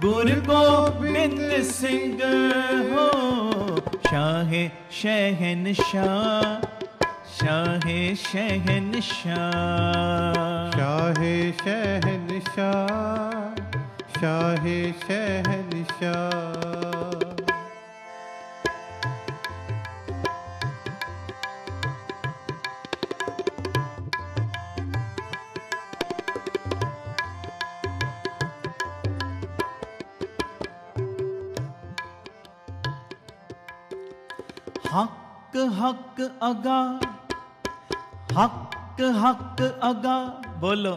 गुरु गोबिंद सिंह। हो शाहे शहनशाह, शाहे शहनशाह, शाहे शहनशाह, शाहे शहनशाह। हक हक अगा, हक हक अगा। बोलो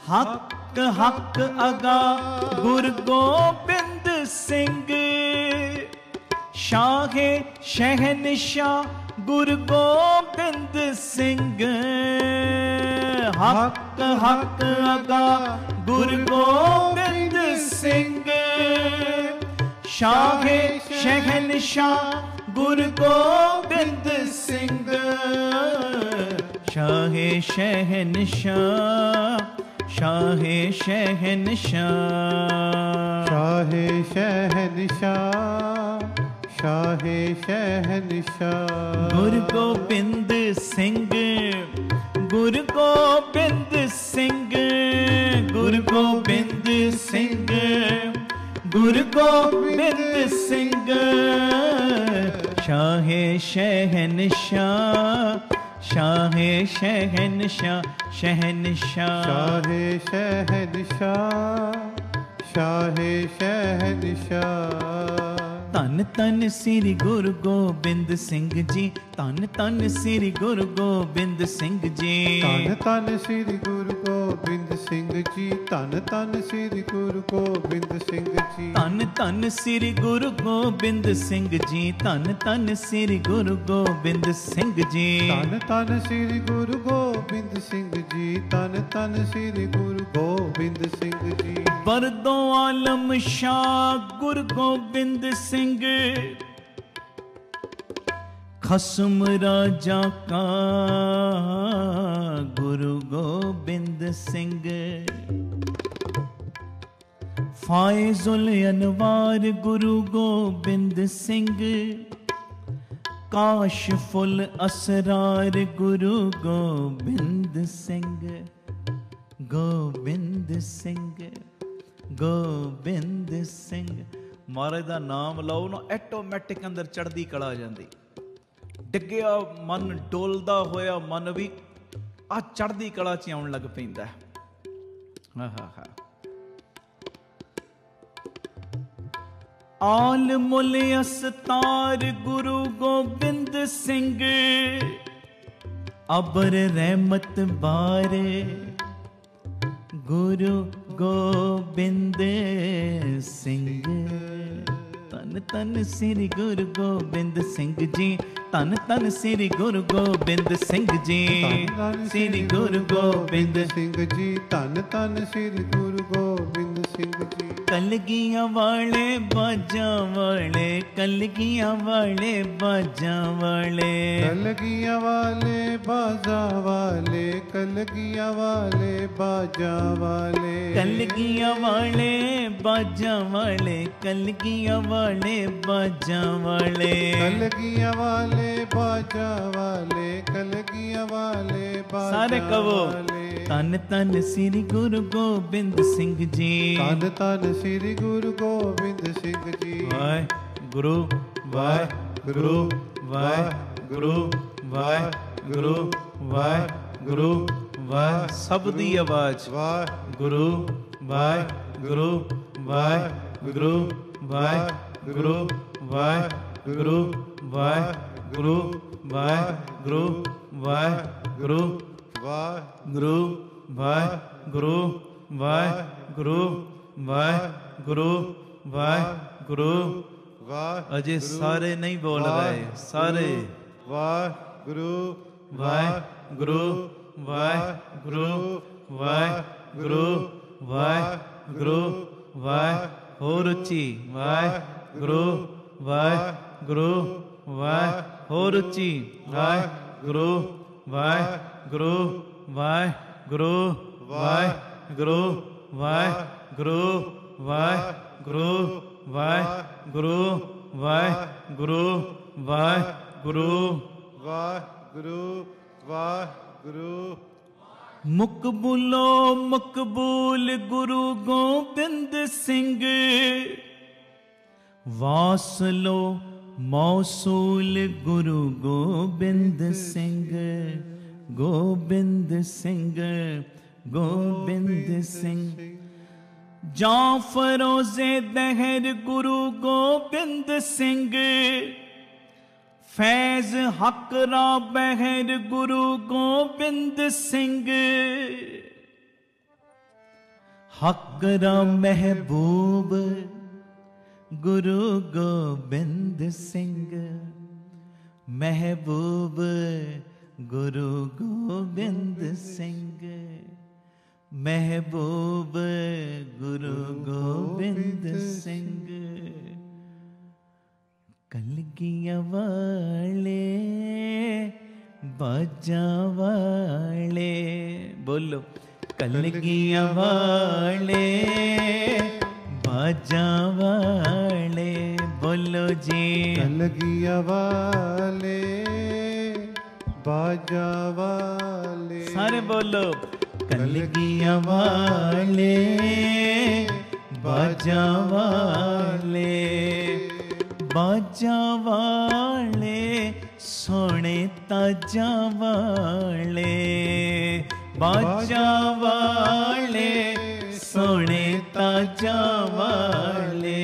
हक हक अगा गुरु गोबिंद सिंह। शाहे शहनशाह गुरु गोबिंद सिंह। हक हक अगा गुरु गोबिंद सिंह। शाहे शहनशाह गुरु गोबिंद सिंह। शाहे शहनशाह, शाहे शहनशाह, शाहे शहनशाह, शाहे शहनशाह। गुरु गोबिंद सिंह, गुरु गोबिंद सिंह, गुरु गोबिंद सिंह, गुरु गोबिंद सिंह। शाहे शहनशाह, शाहे शहनशाह, शहनशाह, शाहे शहनशाह, शाहे शहनशाह। ਧੰਨ ਧੰਨ ਸ੍ਰੀ ਗੁਰੂ ਗੋਬਿੰਦ ਸਿੰਘ ਜੀ, ਧੰਨ ਧੰਨ ਸ੍ਰੀ ਗੁਰੂ ਗੋਬਿੰਦ ਸਿੰਘ ਜੀ। ਧੰਨ ਧੰਨ ਸ੍ਰੀ ਗੁਰੂ ਗੋਬਿੰਦ ਸਿੰਘ ਜੀ, ਧੰਨ ਧੰਨ ਸ੍ਰੀ ਗੁਰੂ ਗੋਬਿੰਦ ਸਿੰਘ ਜੀ। ਧੰਨ ਧੰਨ ਸ੍ਰੀ ਗੁਰੂ ਗੋਬਿੰਦ ਸਿੰਘ ਜੀ, ਧੰਨ ਧੰਨ ਸ੍ਰੀ ਗੁਰੂ ਗੋਬਿੰਦ ਸਿੰਘ ਜੀ। ਧੰਨ ਧੰਨ ਸ੍ਰੀ ਗੁਰੂ ਗੋਬਿੰਦ ਸਿੰਘ ਜੀ, ਧੰਨ ਧੰਨ ਸ੍ਰੀ ਗੁਰੂ ਗੋਬਿੰਦ ਸਿੰਘ ਜੀ। ਬਰਦੋ ਆਲਮ ਸ਼ਾਹ ਗੁਰੂ ਗੋਬਿੰਦ ਸਿੰਘ, ਖਸਮ ਰਾਜਾ ਕਾ ਗੁਰੂ ਗੋਬਿੰਦ ਸਿੰਘ। ਫਾਇਜ਼ੁਲ ਅਨਵਾਰ ਗੁਰੂ ਗੋਬਿੰਦ ਸਿੰਘ, ਕਾਸ਼ਫੁਲ ਅਸਰਾਰ ਗੁਰੂ ਗੋਬਿੰਦ ਸਿੰਘ। ਗੋਬਿੰਦ ਸਿੰਘ, ਗੋਬਿੰਦ ਸਿੰਘ। ਮਹਾਰਾਜ ਦਾ ਨਾਮ ਲਓ ਨਾ, ਆਟੋਮੈਟਿਕ ਅੰਦਰ ਚੜ੍ਹਦੀ ਕਲਾ ਆ ਜਾਂਦੀ। ਡਿੱਗਿਆ ਮਨ, ਡੋਲਦਾ ਹੋਇਆ ਮਨ ਵੀ ਆ ਚੜ੍ਹਦੀ ਕਲਾ 'ਚ ਆਉਣ ਲੱਗ ਪੈਂਦਾ। ਆਹਾ ਆਲ ਮੁਲ ਅਸਤਾਰ ਗੁਰੂ ਗੋਬਿੰਦ ਸਿੰਘ, ਅਬਰ ਰਹਿਮਤ ਬਾਰੇ ਗੁਰੂ ਗੋਬਿੰਦ ਸਿੰਘ। ਧੰਨ ਧੰਨ ਸ੍ਰੀ ਗੁਰੂ ਗੋਬਿੰਦ ਸਿੰਘ ਜੀ, ਧੰਨ ਧੰਨ ਸ੍ਰੀ ਗੁਰੂ ਗੋਬਿੰਦ ਸਿੰਘ ਜੀ। ਸ੍ਰੀ ਗੁਰੂ ਗੋਬਿੰਦ ਸਿੰਘ ਜੀ, ਧੰਨ ਧੰਨ ਸ੍ਰੀ ਗੁਰੂ ਗੋਬਿੰਦ ਸਿੰਘ ਜੀ। ਕਲਗੀਆਂ ਵਾਲੇ ਬਾਜਾਂ ਵਾਲੇ, ਕਲਗੀਆਂ ਵਾਲੇ ਬਾਜਾਂ ਵਾਲੇ, ਕਲਗੀਆਂ ਵਾਲੇ ਬਾਜਾਂ ਵਾਲੇ, ਕਲਗੀਆਂ ਵਾਲੇ ਬਾਜਾਂ ਵਾਲੇ। ਕਲਗੀਆਂ ਵਾਲੇ ਬਾਜਾਂ ਵਾਲੇ, ਕਲਗੀਆਂ ਵਾਲੇ ਬਾਜਾਂ ਵਾਲੇ। ਕਲਗੀਆਂ ਵਾਲੇ ਬਾਜਾਂ ਵਾਲੇ, ਕਲਗੀਆਂ ਵਾਲੇ ਬਾਜਾਂ ਸਾਰੇ ਕਹੋ ਧੰਨ ਧੰਨ ਸ੍ਰੀ ਗੁਰੂ ਗੋਬਿੰਦ ਸਿੰਘ ਜੀ। ਧੰਨ ਧੰਨ ਸ੍ਰੀ ਗੁਰੂ ਗੋਬਿੰਦ ਸਿੰਘ ਜੀ। ਵਾਹਿਗੁਰੂ ਵਾਹਿਗੁਰੂ ਵਾਹਿਗੁਰੂ ਵਾਹਿਗੁਰੂ ਵਾਹਿਗੁਰੂ ਵਾਹਿ। ਸਭ ਦੀ ਆਵਾਜ਼ ਵਾਹਿਗੁਰੂ ਵਾਹਿਗੁਰੂ ਵਾਹਿਗੁਰੂ ਵਾਹਿਗੁਰੂ ਵਾਹਿਗੁਰੂ ਵਾਹਿਗੁਰੂ ਵਾਹਿਗੁਰੂ ਵਾਹਿਗੁਰੂ ਵਾਹਿਗੁਰੂ ਵਾਹਿਗੁਰੂ ਵਾਹਿਗੁਰੂ ਵਾਹਿਗੁਰੂ ਵਾਹਿਗੁਰੂ ਵਾਹਿ। ਅਜੇ ਸਾਰੇ ਨਹੀਂ ਬੋਲ ਰਹੇ, ਸਾਰੇ ਵਾਹਿਗੁਰੂ ਵਾਹਿਗੁਰੂ ਵਾਹਿਗੁਰੂ ਵਾਹਿਗੁਰੂ ਵਾਹਿਗੁਰੂ ਵਾਹਿ। ਹੋਰ ਉੱਚੀ ਵਾਹਿਗੁਰੂ ਵਾਹਿਗੁਰੂ ਵਾਹਿ। ਹੋਰ ਉੱਚੀ ਵਾਹਿਗੁਰੂ ਵਾਹਿਗੁਰੂ ਵਾਹਿਗੁਰੂ ਵਾਹਿਗੁਰੂ ਵਾਹਿਗੁਰੂ ਵਾਹਿਗੁਰੂ ਵਾਹਿਗੁਰੂ ਵਾਹਿਗੁਰੂ ਵਾਹਿਗੁਰੂ ਵਾਹਿਗੁਰੂ ਵਾਹਿਗੁਰੂ। ਮੁਕਬੂਲੋ ਮਕਬੂਲ ਗੁਰੂ ਗੋਬਿੰਦ ਸਿੰਘ, ਵਾਸਲੋ ਮੌਸੂਲ ਗੁਰੂ ਗੋਬਿੰਦ ਸਿੰਘ। ਗੋਬਿੰਦ ਸਿੰਘ, ਗੋਬਿੰਦ ਸਿੰਘ। ਜਾਂ ਫਰੋਜ਼ੇ ਦਹਿਰ ਗੁਰੂ ਗੋਬਿੰਦ ਸਿੰਘ, ਫੈਜ਼ ਹੱਕ ਰਾ ਬਹਿਰ ਗੁਰੂ ਗੋਬਿੰਦ ਸਿੰਘ। ਹੱਕ ਰਾ ਮਹਿਬੂਬ ਗੁਰੂ ਗੋਬਿੰਦ ਸਿੰਘ। ਮਹਿਬੂਬ ਗੁਰੂ ਗੋਬਿੰਦ ਸਿੰਘ। ਮਹਿਬੂਬ ਗੁਰੂ ਗੋਬਿੰਦ ਸਿੰਘ। ਕਲਗੀਆਂ ਵਾਲੇ ਬਾਜਾਂ ਵਾਲੇ, ਬੋਲੋ ਕਲਗੀਆਂ ਵਾਲੇ ਬਾਜਾਂ ਵਾਲੇ, ਬੋਲੋ ਜੀ ਕਲਗੀਆਂ ਵਾਲੇ ਬਾਜਾਂ ਵਾਲੇ। ਸਾਰੇ ਬੋਲੋ ਕਲਗੀਆਂ ਵਾਲੇ ਬਾਜਾਂ ਵਾਲੇ। ਬਾਜਾਂ ਵਾਲੇ ਸੋਹਣੇ ਤਾਜਾਂ ਵਾਲੇ। ਬਾਜਾਂ ਵਾਲੇ ਸੋਹਣੇ ਤਾਜਾਂ ਵਾਲੇ।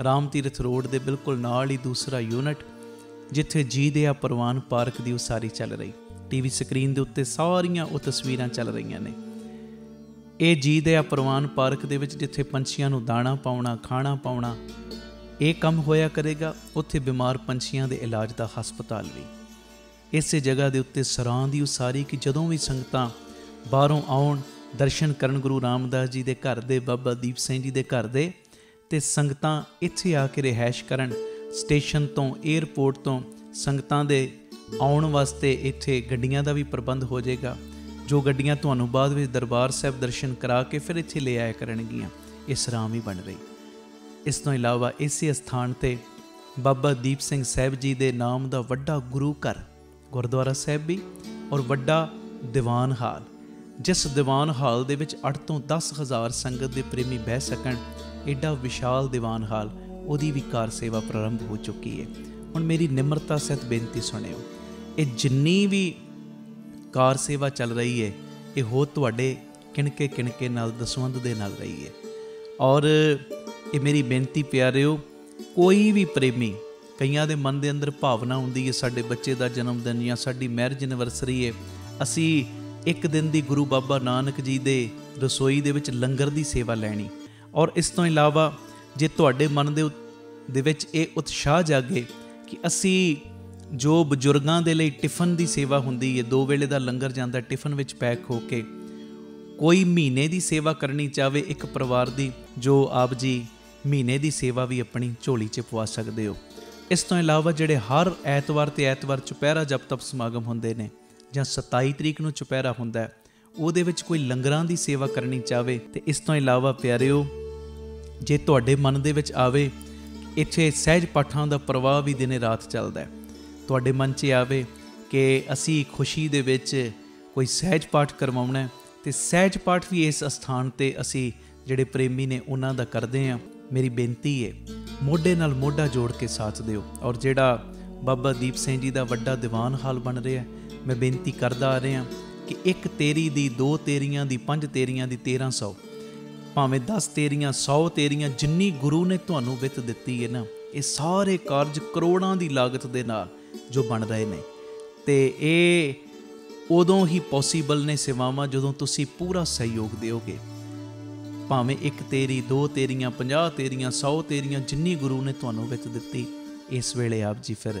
ਰਾਮ ਤੀਰਥ ਰੋਡ ਦੇ ਬਿਲਕੁਲ ਨਾਲ ਹੀ ਦੂਸਰਾ ਯੂਨਿਟ, ਜਿੱਥੇ ਜੀ ਦਇਆ ਪ੍ਰਵਾਨ ਪਾਰਕ ਦੀ ਉਸਾਰੀ ਚੱਲ ਰਹੀ। ਟੀਵੀ ਸਕਰੀਨ ਦੇ ਉੱਤੇ ਸਾਰੀਆਂ ਉਹ ਤਸਵੀਰਾਂ ਚੱਲ ਰਹੀਆਂ ਨੇ। ਇਹ ਜੀ ਦਇਆ ਪ੍ਰਵਾਨ ਪਾਰਕ ਦੇ ਵਿੱਚ ਜਿੱਥੇ ਪੰਛੀਆਂ ਨੂੰ ਦਾਣਾ ਪਾਉਣਾ, ਖਾਣਾ ਪਾਉਣਾ, ਇਹ ਕੰਮ ਹੋਇਆ ਕਰੇਗਾ। ਉੱਥੇ ਬਿਮਾਰ ਪੰਛੀਆਂ ਦੇ ਇਲਾਜ ਦਾ ਹਸਪਤਾਲ ਵੀ ਇਸੇ ਜਗ੍ਹਾ ਦੇ ਉੱਤੇ ਸਰਾਂ ਦੀ ਉਸਾਰੀ ਕਿ ਜਦੋਂ ਵੀ ਸੰਗਤਾਂ ਬਾਹਰੋਂ ਆਉਣ, ਦਰਸ਼ਨ ਕਰਨ ਗੁਰੂ ਰਾਮਦਾਸ ਜੀ ਦੇ ਘਰ ਦੇ, ਬਾਬਾ ਦੀਪ ਸਿੰਘ ਜੀ ਦੇ ਘਰ ਦੇ, ਅਤੇ ਸੰਗਤਾਂ ਇੱਥੇ ਆ ਕੇ ਰਿਹਾਇਸ਼ ਕਰਨ। ਸਟੇਸ਼ਨ ਤੋਂ, ਏਅਰਪੋਰਟ ਤੋਂ ਸੰਗਤਾਂ ਦੇ ਆਉਣ ਵਾਸਤੇ ਇੱਥੇ ਗੱਡੀਆਂ ਦਾ ਵੀ ਪ੍ਰਬੰਧ ਹੋ ਜਾਏਗਾ, ਜੋ ਗੱਡੀਆਂ ਤੁਹਾਨੂੰ ਬਾਅਦ ਵਿੱਚ ਦਰਬਾਰ ਸਾਹਿਬ ਦਰਸ਼ਨ ਕਰਾ ਕੇ ਫਿਰ ਇੱਥੇ ਲੈ ਆਇਆ ਕਰਨਗੀਆਂ। ਇਹ ਸਰਾਂ ਵੀ ਬਣ ਰਹੀ। ਇਸ ਤੋਂ ਇਲਾਵਾ ਇਸੇ ਸਥਾਨ 'ਤੇ ਬਾਬਾ ਦੀਪ ਸਿੰਘ ਸਾਹਿਬ ਜੀ ਦੇ ਨਾਮ ਦਾ ਵੱਡਾ ਗੁਰੂ ਘਰ, ਗੁਰਦੁਆਰਾ ਸਾਹਿਬ ਵੀ, ਔਰ ਵੱਡਾ ਦੀਵਾਨ ਹਾਲ, ਜਿਸ ਦੀਵਾਨ ਹਾਲ ਦੇ ਵਿੱਚ 8 ਤੋਂ 10,000 ਸੰਗਤ ਦੇ ਪ੍ਰੇਮੀ ਬਹਿ ਸਕਣ। ਐਡਾ ਵਿਸ਼ਾਲ ਦੀਵਾਨ ਹਾਲ, ਉਹਦੀ ਵੀ ਕਾਰ ਸੇਵਾ ਪ੍ਰਾਰੰਭ ਹੋ ਚੁੱਕੀ ਹੈ। ਹੁਣ ਮੇਰੀ ਨਿਮਰਤਾ ਸਹਿਤ ਬੇਨਤੀ ਸੁਣਿਓ, ਇਹ ਜਿੰਨੀ ਵੀ ਕਾਰ ਸੇਵਾ ਚੱਲ ਰਹੀ ਹੈ, ਇਹ ਹੋ ਤੁਹਾਡੇ ਕਿਣਕੇ ਨਾਲ, ਦਸਵੰਧ ਦੇ ਨਾਲ ਰਹੀ ਹੈ। ਔਰ ਇਹ ਮੇਰੀ ਬੇਨਤੀ ਪਿਆਰਿਓ, ਕੋਈ ਵੀ ਪ੍ਰੇਮੀ, ਕਈਆਂ ਦੇ ਮਨ ਦੇ ਅੰਦਰ ਭਾਵਨਾ ਹੁੰਦੀ ਹੈ ਸਾਡੇ ਬੱਚੇ ਦਾ ਜਨਮ ਦਿਨ ਜਾਂ ਸਾਡੀ ਮੈਰਿਜ ਐਨਵਰਸਰੀ ਹੈ, ਅਸੀਂ ਇੱਕ ਦਿਨ ਦੀ ਗੁਰੂ ਬਾਬਾ ਨਾਨਕ ਜੀ ਦੇ ਰਸੋਈ ਦੇ ਵਿੱਚ ਲੰਗਰ ਦੀ ਸੇਵਾ ਲੈਣੀ। ਔਰ ਇਸ ਤੋਂ ਇਲਾਵਾ ਜੇ ਤੁਹਾਡੇ ਮਨ ਦੇ ਵਿੱਚ ਇਹ ਉਤਸ਼ਾਹ ਜਾਗੇ ਕਿ ਅਸੀਂ ਜੋ ਬਜ਼ੁਰਗਾਂ ਦੇ ਲਈ ਟਿਫਨ ਦੀ ਸੇਵਾ ਹੁੰਦੀ ਹੈ, 2 ਵੇਲੇ ਦਾ ਲੰਗਰ ਜਾਂਦਾ ਟਿਫਨ ਵਿੱਚ ਪੈਕ ਹੋ ਕੇ, ਕੋਈ ਮਹੀਨੇ ਦੀ ਸੇਵਾ ਕਰਨੀ ਚਾਹਵੇ ਇੱਕ ਪਰਿਵਾਰ ਦੀ, ਜੋ ਆਪ ਜੀ ਮਹੀਨੇ ਦੀ ਸੇਵਾ ਵੀ ਆਪਣੀ ਝੋਲੀ 'ਚ ਪਵਾ ਸਕਦੇ ਹੋ। ਇਸ ਤੋਂ ਇਲਾਵਾ ਜਿਹੜੇ ਹਰ ਐਤਵਾਰ ਤੇ ਐਤਵਾਰ ਚੁਪਹਿਰਾ ਜਪ ਤਪ ਸਮਾਗਮ ਹੁੰਦੇ ਨੇ, ਜਾਂ 27 ਤਰੀਕ ਨੂੰ ਚੁਪਹਿਰਾ ਹੁੰਦਾ, ਉਹਦੇ ਵਿੱਚ ਕੋਈ ਲੰਗਰਾਂ ਦੀ ਸੇਵਾ ਕਰਨੀ ਚਾਹਵੇ। ਤੇ ਇਸ ਤੋਂ ਇਲਾਵਾ ਪਿਆਰਿਓ, ਜੇ ਤੁਹਾਡੇ ਮਨ ਦੇ ਵਿੱਚ ਆਵੇ ਇੱਥੇ ਸਹਿਜ ਪਾਠਾਂ ਦਾ ਪ੍ਰਵਾਹ ਵੀ ਦਿਨੇ ਰਾਤ ਚੱਲਦਾ, ਤੁਹਾਡੇ ਮਨ 'ਚ ਆਵੇ ਕਿ ਅਸੀਂ ਖੁਸ਼ੀ ਦੇ ਵਿੱਚ ਕੋਈ ਸਹਿਜ ਪਾਠ ਕਰਵਾਉਣਾ, ਤੇ ਸਹਿਜ ਪਾਠ ਵੀ ਇਸ ਅਸਥਾਨ 'ਤੇ ਅਸੀਂ ਜਿਹੜੇ ਪ੍ਰੇਮੀ ਨੇ ਉਹਨਾਂ ਦਾ ਕਰਦੇ ਹਾਂ। ਮੇਰੀ ਬੇਨਤੀ ਹੈ, ਮੋਢੇ ਨਾਲ ਮੋਢਾ ਜੋੜ ਕੇ ਸਾਥ ਦਿਓ। ਔਰ ਜਿਹੜਾ ਬਾਬਾ ਦੀਪ ਸਿੰਘ ਜੀ ਦਾ ਵੱਡਾ ਦੀਵਾਨ ਹਾਲ ਬਣ ਰਿਹਾ, ਮੈਂ ਬੇਨਤੀ ਕਰਦਾ ਆ ਰਿਹਾ ਕਿ 1 ਤੇਰੀ ਦੀ, 2 ਤੇਰੀਆਂ ਦੀ, 5 ਤੇਰੀਆਂ ਦੀ, 1300, ਭਾਵੇਂ 10 ਤੇਰੀਆਂ, 100 ਤੇਰੀਆਂ, ਜਿੰਨੀ ਗੁਰੂ ਨੇ ਤੁਹਾਨੂੰ ਵਿੱਤ ਦਿੱਤੀ ਹੈ ਨਾ, ਇਹ ਸਾਰੇ ਕਾਰਜ ਕਰੋੜਾਂ ਦੀ ਲਾਗਤ ਦੇ ਨਾਲ ਜੋ ਬਣ ਰਹੇ ਨੇ। ਤੇ ਇਹ ਉਦੋਂ ਹੀ ਪੋਸੀਬਲ ਨੇ ਸੇਵਾਵਾਂ ਜਦੋਂ ਤੁਸੀਂ ਪੂਰਾ ਸਹਿਯੋਗ ਦਿਓਗੇ। ਭਾਵੇਂ 1 ਤੇਰੀ, 2 ਤੇਰੀਆਂ, 50 ਤੇਰੀਆਂ, 100 ਤੇਰੀਆਂ, ਜਿੰਨੀ ਗੁਰੂ ਨੇ ਤੁਹਾਨੂੰ ਵਿੱਤ ਦਿੱਤੀ, ਇਸ ਵੇਲੇ ਆਪ ਜੀ ਫਿਰ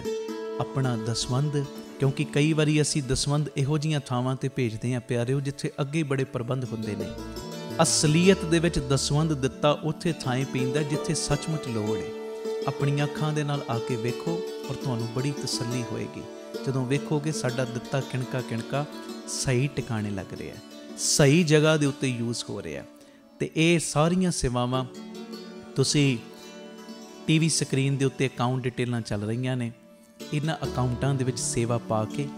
ਆਪਣਾ ਦਸਵੰਧ, ਕਿਉਂਕਿ ਕਈ ਵਾਰੀ ਅਸੀਂ ਦਸਵੰਧ ਇਹੋ ਜਿਹੀਆਂ ਥਾਵਾਂ 'ਤੇ ਭੇਜਦੇ ਹਾਂ ਪਿਆਰਿਓ, ਜਿੱਥੇ ਅੱਗੇ ਬੜੇ ਪ੍ਰਬੰਧ ਹੁੰਦੇ ਨੇ। ਅਸਲੀਅਤ ਦੇ ਵਿੱਚ ਦਸਵੰਧ ਦਿੱਤਾ ਉੱਥੇ ਥਾਂ ਪੈਂਦਾ ਜਿੱਥੇ ਸੱਚਮੁੱਚ ਲੋੜ ਹੈ। ਆਪਣੀਆਂ ਅੱਖਾਂ ਦੇ ਨਾਲ ਆ ਕੇ ਵੇਖੋ, ਔਰ ਤੁਹਾਨੂੰ ਬੜੀ ਤਸੱਲੀ ਹੋਏਗੀ ਜਦੋਂ ਵੇਖੋਗੇ ਸਾਡਾ ਦਿੱਤਾ ਕਿਣਕਾ ਸਹੀ ਟਿਕਾਣੇ ਲੱਗ ਰਿਹਾ, ਸਹੀ ਜਗ੍ਹਾ ਦੇ ਉੱਤੇ ਯੂਜ਼ ਹੋ ਰਿਹਾ। ਤੇ ਇਹ ਸਾਰੀਆਂ ਸੇਵਾਵਾਂ ਤੁਸੀਂ ਟੀਵੀ ਸਕਰੀਨ ਦੇ ਉੱਤੇ ਅਕਾਊਂਟ ਡਿਟੇਲਾਂ ਚੱਲ ਰਹੀਆਂ ਨੇ, ਇਹਨਾਂ ਅਕਾਊਂਟਾਂ ਦੇ ਵਿੱਚ ਸੇਵਾ ਪਾ ਕੇ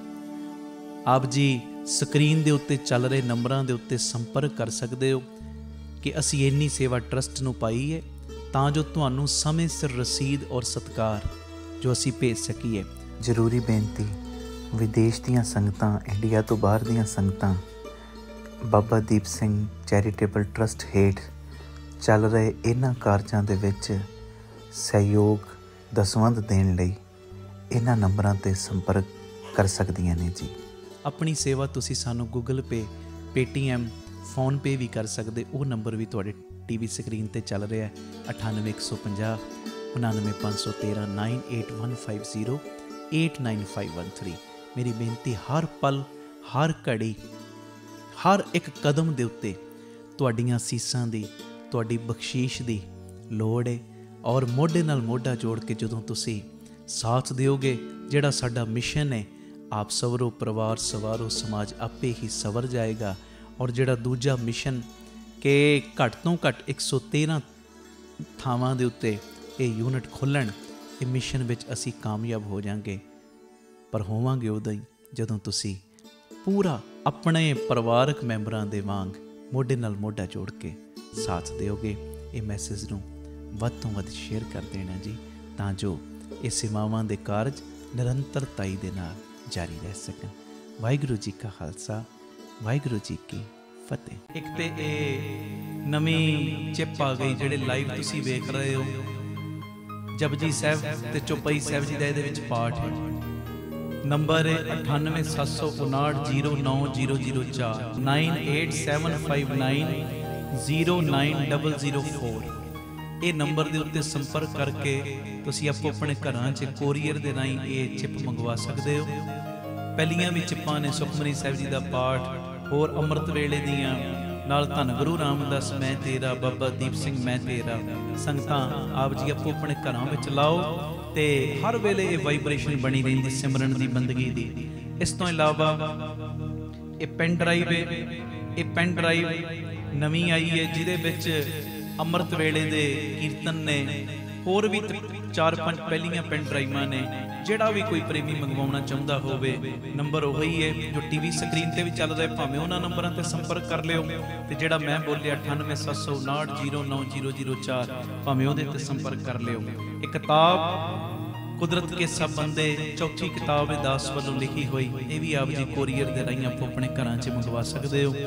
ਆਪ ਜੀ ਸਕਰੀਨ ਦੇ ਉੱਤੇ ਚੱਲ ਰਹੇ ਨੰਬਰਾਂ ਦੇ ਉੱਤੇ ਸੰਪਰਕ ਕਰ ਸਕਦੇ ਹੋ ਕਿ ਅਸੀਂ ਇੰਨੀ ਸੇਵਾ ਟਰਸਟ ਨੂੰ ਪਾਈ ਹੈ, ਤਾਂ ਜੋ ਤੁਹਾਨੂੰ ਸਮੇਂ ਸਿਰ ਰਸੀਦ ਔਰ ਸਤਿਕਾਰ ਜੋ ਅਸੀਂ ਭੇਜ ਸਕੀਏ। ਜ਼ਰੂਰੀ ਬੇਨਤੀ, ਵਿਦੇਸ਼ ਦੀਆਂ ਸੰਗਤਾਂ, ਇੰਡੀਆ ਤੋਂ ਬਾਹਰ ਦੀਆਂ ਸੰਗਤਾਂ ਬਾਬਾ ਦੀਪ ਸਿੰਘ ਚੈਰੀਟੇਬਲ ਟਰਸਟ ਹੇਠ ਚੱਲ ਰਹੇ ਇਹਨਾਂ ਕਾਰਜਾਂ ਦੇ ਵਿੱਚ ਸਹਿਯੋਗ, ਦਸਵੰਧ ਦੇਣ ਲਈ ਇਹਨਾਂ ਨੰਬਰਾਂ 'ਤੇ ਸੰਪਰਕ ਕਰ ਸਕਦੀਆਂ ਨੇ ਜੀ। ਆਪਣੀ ਸੇਵਾ ਤੁਸੀਂ ਸਾਨੂੰ ਗੂਗਲ ਪੇ, ਪੇਟੀਐਮ, ਫੋਨਪੇ ਵੀ ਕਰ ਸਕਦੇ। ਉਹ ਨੰਬਰ ਵੀ ਤੁਹਾਡੇ ਟੀਵੀ ਸਕਰੀਨ 'ਤੇ ਚੱਲ ਰਿਹਾ, 98 150 99 513 98150 89513। ਮੇਰੀ ਬੇਨਤੀ, ਹਰ ਪਲ, ਹਰ ਘੜੀ, ਹਰ ਇੱਕ ਕਦਮ ਦੇ ਉੱਤੇ ਤੁਹਾਡੀਆਂ ਅਸੀਸਾਂ ਦੀ, ਤੁਹਾਡੀ ਬਖਸ਼ੀਸ਼ ਦੀ ਲੋੜ ਹੈ। ਔਰ ਮੋਢੇ ਨਾਲ ਮੋਢਾ ਜੋੜ ਕੇ ਜਦੋਂ ਤੁਸੀਂ ਸਾਥ ਦਿਓਗੇ, ਜਿਹੜਾ ਸਾਡਾ ਮਿਸ਼ਨ ਹੈ, ਆਪ ਸਵਰੋ, ਪਰਿਵਾਰ ਸਵਾਰੋ, ਸਮਾਜ ਆਪੇ ਹੀ ਸਵਰ ਜਾਏਗਾ। ਔਰ ਜਿਹੜਾ ਦੂਜਾ ਮਿਸ਼ਨ ਕਿ ਘੱਟ ਤੋਂ ਘੱਟ 113 ਥਾਵਾਂ ਦੇ ਉੱਤੇ ਇਹ ਯੂਨਿਟ ਖੋਲ੍ਹਣ, ਇਹ ਮਿਸ਼ਨ ਵਿੱਚ ਅਸੀਂ ਕਾਮਯਾਬ ਹੋ ਜਾਵਾਂਗੇ। ਪਰ ਹੋਵਾਂਗੇ ਉਦੋਂ ਹੀ ਜਦੋਂ ਤੁਸੀਂ ਪੂਰਾ ਆਪਣੇ ਪਰਿਵਾਰਕ ਮੈਂਬਰਾਂ ਦੇ ਵਾਂਗ ਮੋਢੇ ਨਾਲ ਮੋਢਾ ਜੋੜ ਕੇ ਸਾਥ ਦਿਓਗੇ। ਇਹ ਮੈਸੇਜ ਨੂੰ ਵੱਧ ਤੋਂ ਵੱਧ ਸ਼ੇਅਰ ਕਰ ਦੇਣਾ ਜੀ, ਤਾਂ ਜੋ ਇਹ ਸੇਵਾਵਾਂ ਦੇ ਕਾਰਜ ਨਿਰੰਤਰਤਾਈ ਦੇ ਨਾਲ ਜਾਰੀ ਰਹਿ ਸਕਣ। ਵਾਹਿਗੁਰੂ ਜੀ ਕਾ ਖਾਲਸਾ, ਵਾਹਿਗੁਰੂ ਜੀ ਕੀ ਫਤਿਹ। ਇੱਕ ਤੇ ਇਹ ਨਵੀਂ ਚਿੱਪ ਆ ਗਈ, ਜਿਹੜੇ ਲਾਈਵ ਤੁਸੀਂ ਵੇਖ ਰਹੇ ਹੋ, ਜਪਜੀ ਸਾਹਿਬ ਤੇ ਚੌਪਈ ਸਾਹਿਬ ਜੀ ਦਾ ਇਹਦੇ ਵਿੱਚ ਪਾਠ ਹੈ। ਨੰਬਰ ਹੈ 9875590004 9875909004। ਇਹ ਨੰਬਰ ਦੇ ਉੱਤੇ ਸੰਪਰਕ ਕਰਕੇ ਤੁਸੀਂ ਆਪੋ ਆਪਣੇ ਘਰਾਂ 'ਚ ਕੋਰੀਅਰ ਦੇ ਰਾਹੀਂ ਇਹ ਚਿੱਪ ਮੰਗਵਾ ਸਕਦੇ ਹੋ। ਪਹਿਲੀਆਂ ਵੀ ਚਿੱਪਾਂ ਨੇ ਸੁਖਮਨੀ ਸਾਹਿਬ ਜੀ ਦਾ ਪਾਠ, ਹੋਰ ਅੰਮ੍ਰਿਤ ਵੇਲੇ ਦੀਆਂ, ਨਾਲ ਧੰਨ ਗੁਰੂ ਰਾਮਦਾਸ ਮੈਂ ਤੇਰਾ, ਬਾਬਾ ਦੀਪ ਸਿੰਘ ਮੈਂ ਤੇਰਾ। ਸੰਗਤਾਂ ਆਪ ਜੀ ਆਪੋ ਆਪਣੇ ਘਰਾਂ ਵਿੱਚ ਲਾਓ ਤੇ ਹਰ ਵੇਲੇ ਇਹ ਵਾਈਬ੍ਰੇਸ਼ਨ ਬਣੀ ਰਹਿੰਦੀ ਸਿਮਰਨ ਦੀ, ਬੰਦਗੀ ਦੀ। ਇਸ ਤੋਂ ਇਲਾਵਾ ਇਹ ਪੈਨ ਡਰਾਈਵ ਹੈ, ਇਹ ਪੈਨ ਡਰਾਈਵ ਨਵੀਂ ਆਈ ਹੈ ਜਿਹਦੇ ਵਿੱਚ ਅੰਮ੍ਰਿਤ ਵੇਲੇ ਦੇ ਕੀਰਤਨ ਨੇ, ਹੋਰ ਵੀ 4-5 ਪਹਿਲੀਆਂ ਪੈਨ ਡਰਾਈਵਾਂ ਨੇ। ਜਿਹੜਾ ਵੀ ਕੋਈ ਪ੍ਰੇਮੀ ਮੰਗਵਾਉਣਾ ਚਾਹੁੰਦਾ ਹੋਵੇ, ਨੰਬਰ ਉਹੀ ਹੈ ਜੋ ਟੀਵੀ ਸਕਰੀਨ ਤੇ ਵੀ ਚੱਲ ਰਿਹਾ, ਭਾਵੇਂ ਉਹਨਾਂ ਨੰਬਰਾਂ ਤੇ ਸੰਪਰਕ ਕਰ ਲਿਓ, ਤੇ ਜਿਹੜਾ ਮੈਂ ਬੋਲਿਆ 9875909004 ਭਾਵੇਂ ਉਹਦੇ ਤੇ ਸੰਪਰਕ ਕਰ ਲਿਓ। ਇਹ ਕਿਤਾਬ ਕੁਦਰਤ ਕੇ ਸਭ ਬੰਦੇ, ਚੌਥੀ ਕਿਤਾਬ ਹੈ ਦਾਸ ਵੱਲੋਂ ਲਿਖੀ ਹੋਈ, ਇਹ ਵੀ ਆਪ ਜੀ ਕੋਰੀਅਰ ਦੇ ਰਾਹੀਂ ਆਪੋ ਆਪਣੇ ਘਰਾਂ 'ਚ ਮੰਗਵਾ ਸਕਦੇ ਹੋ।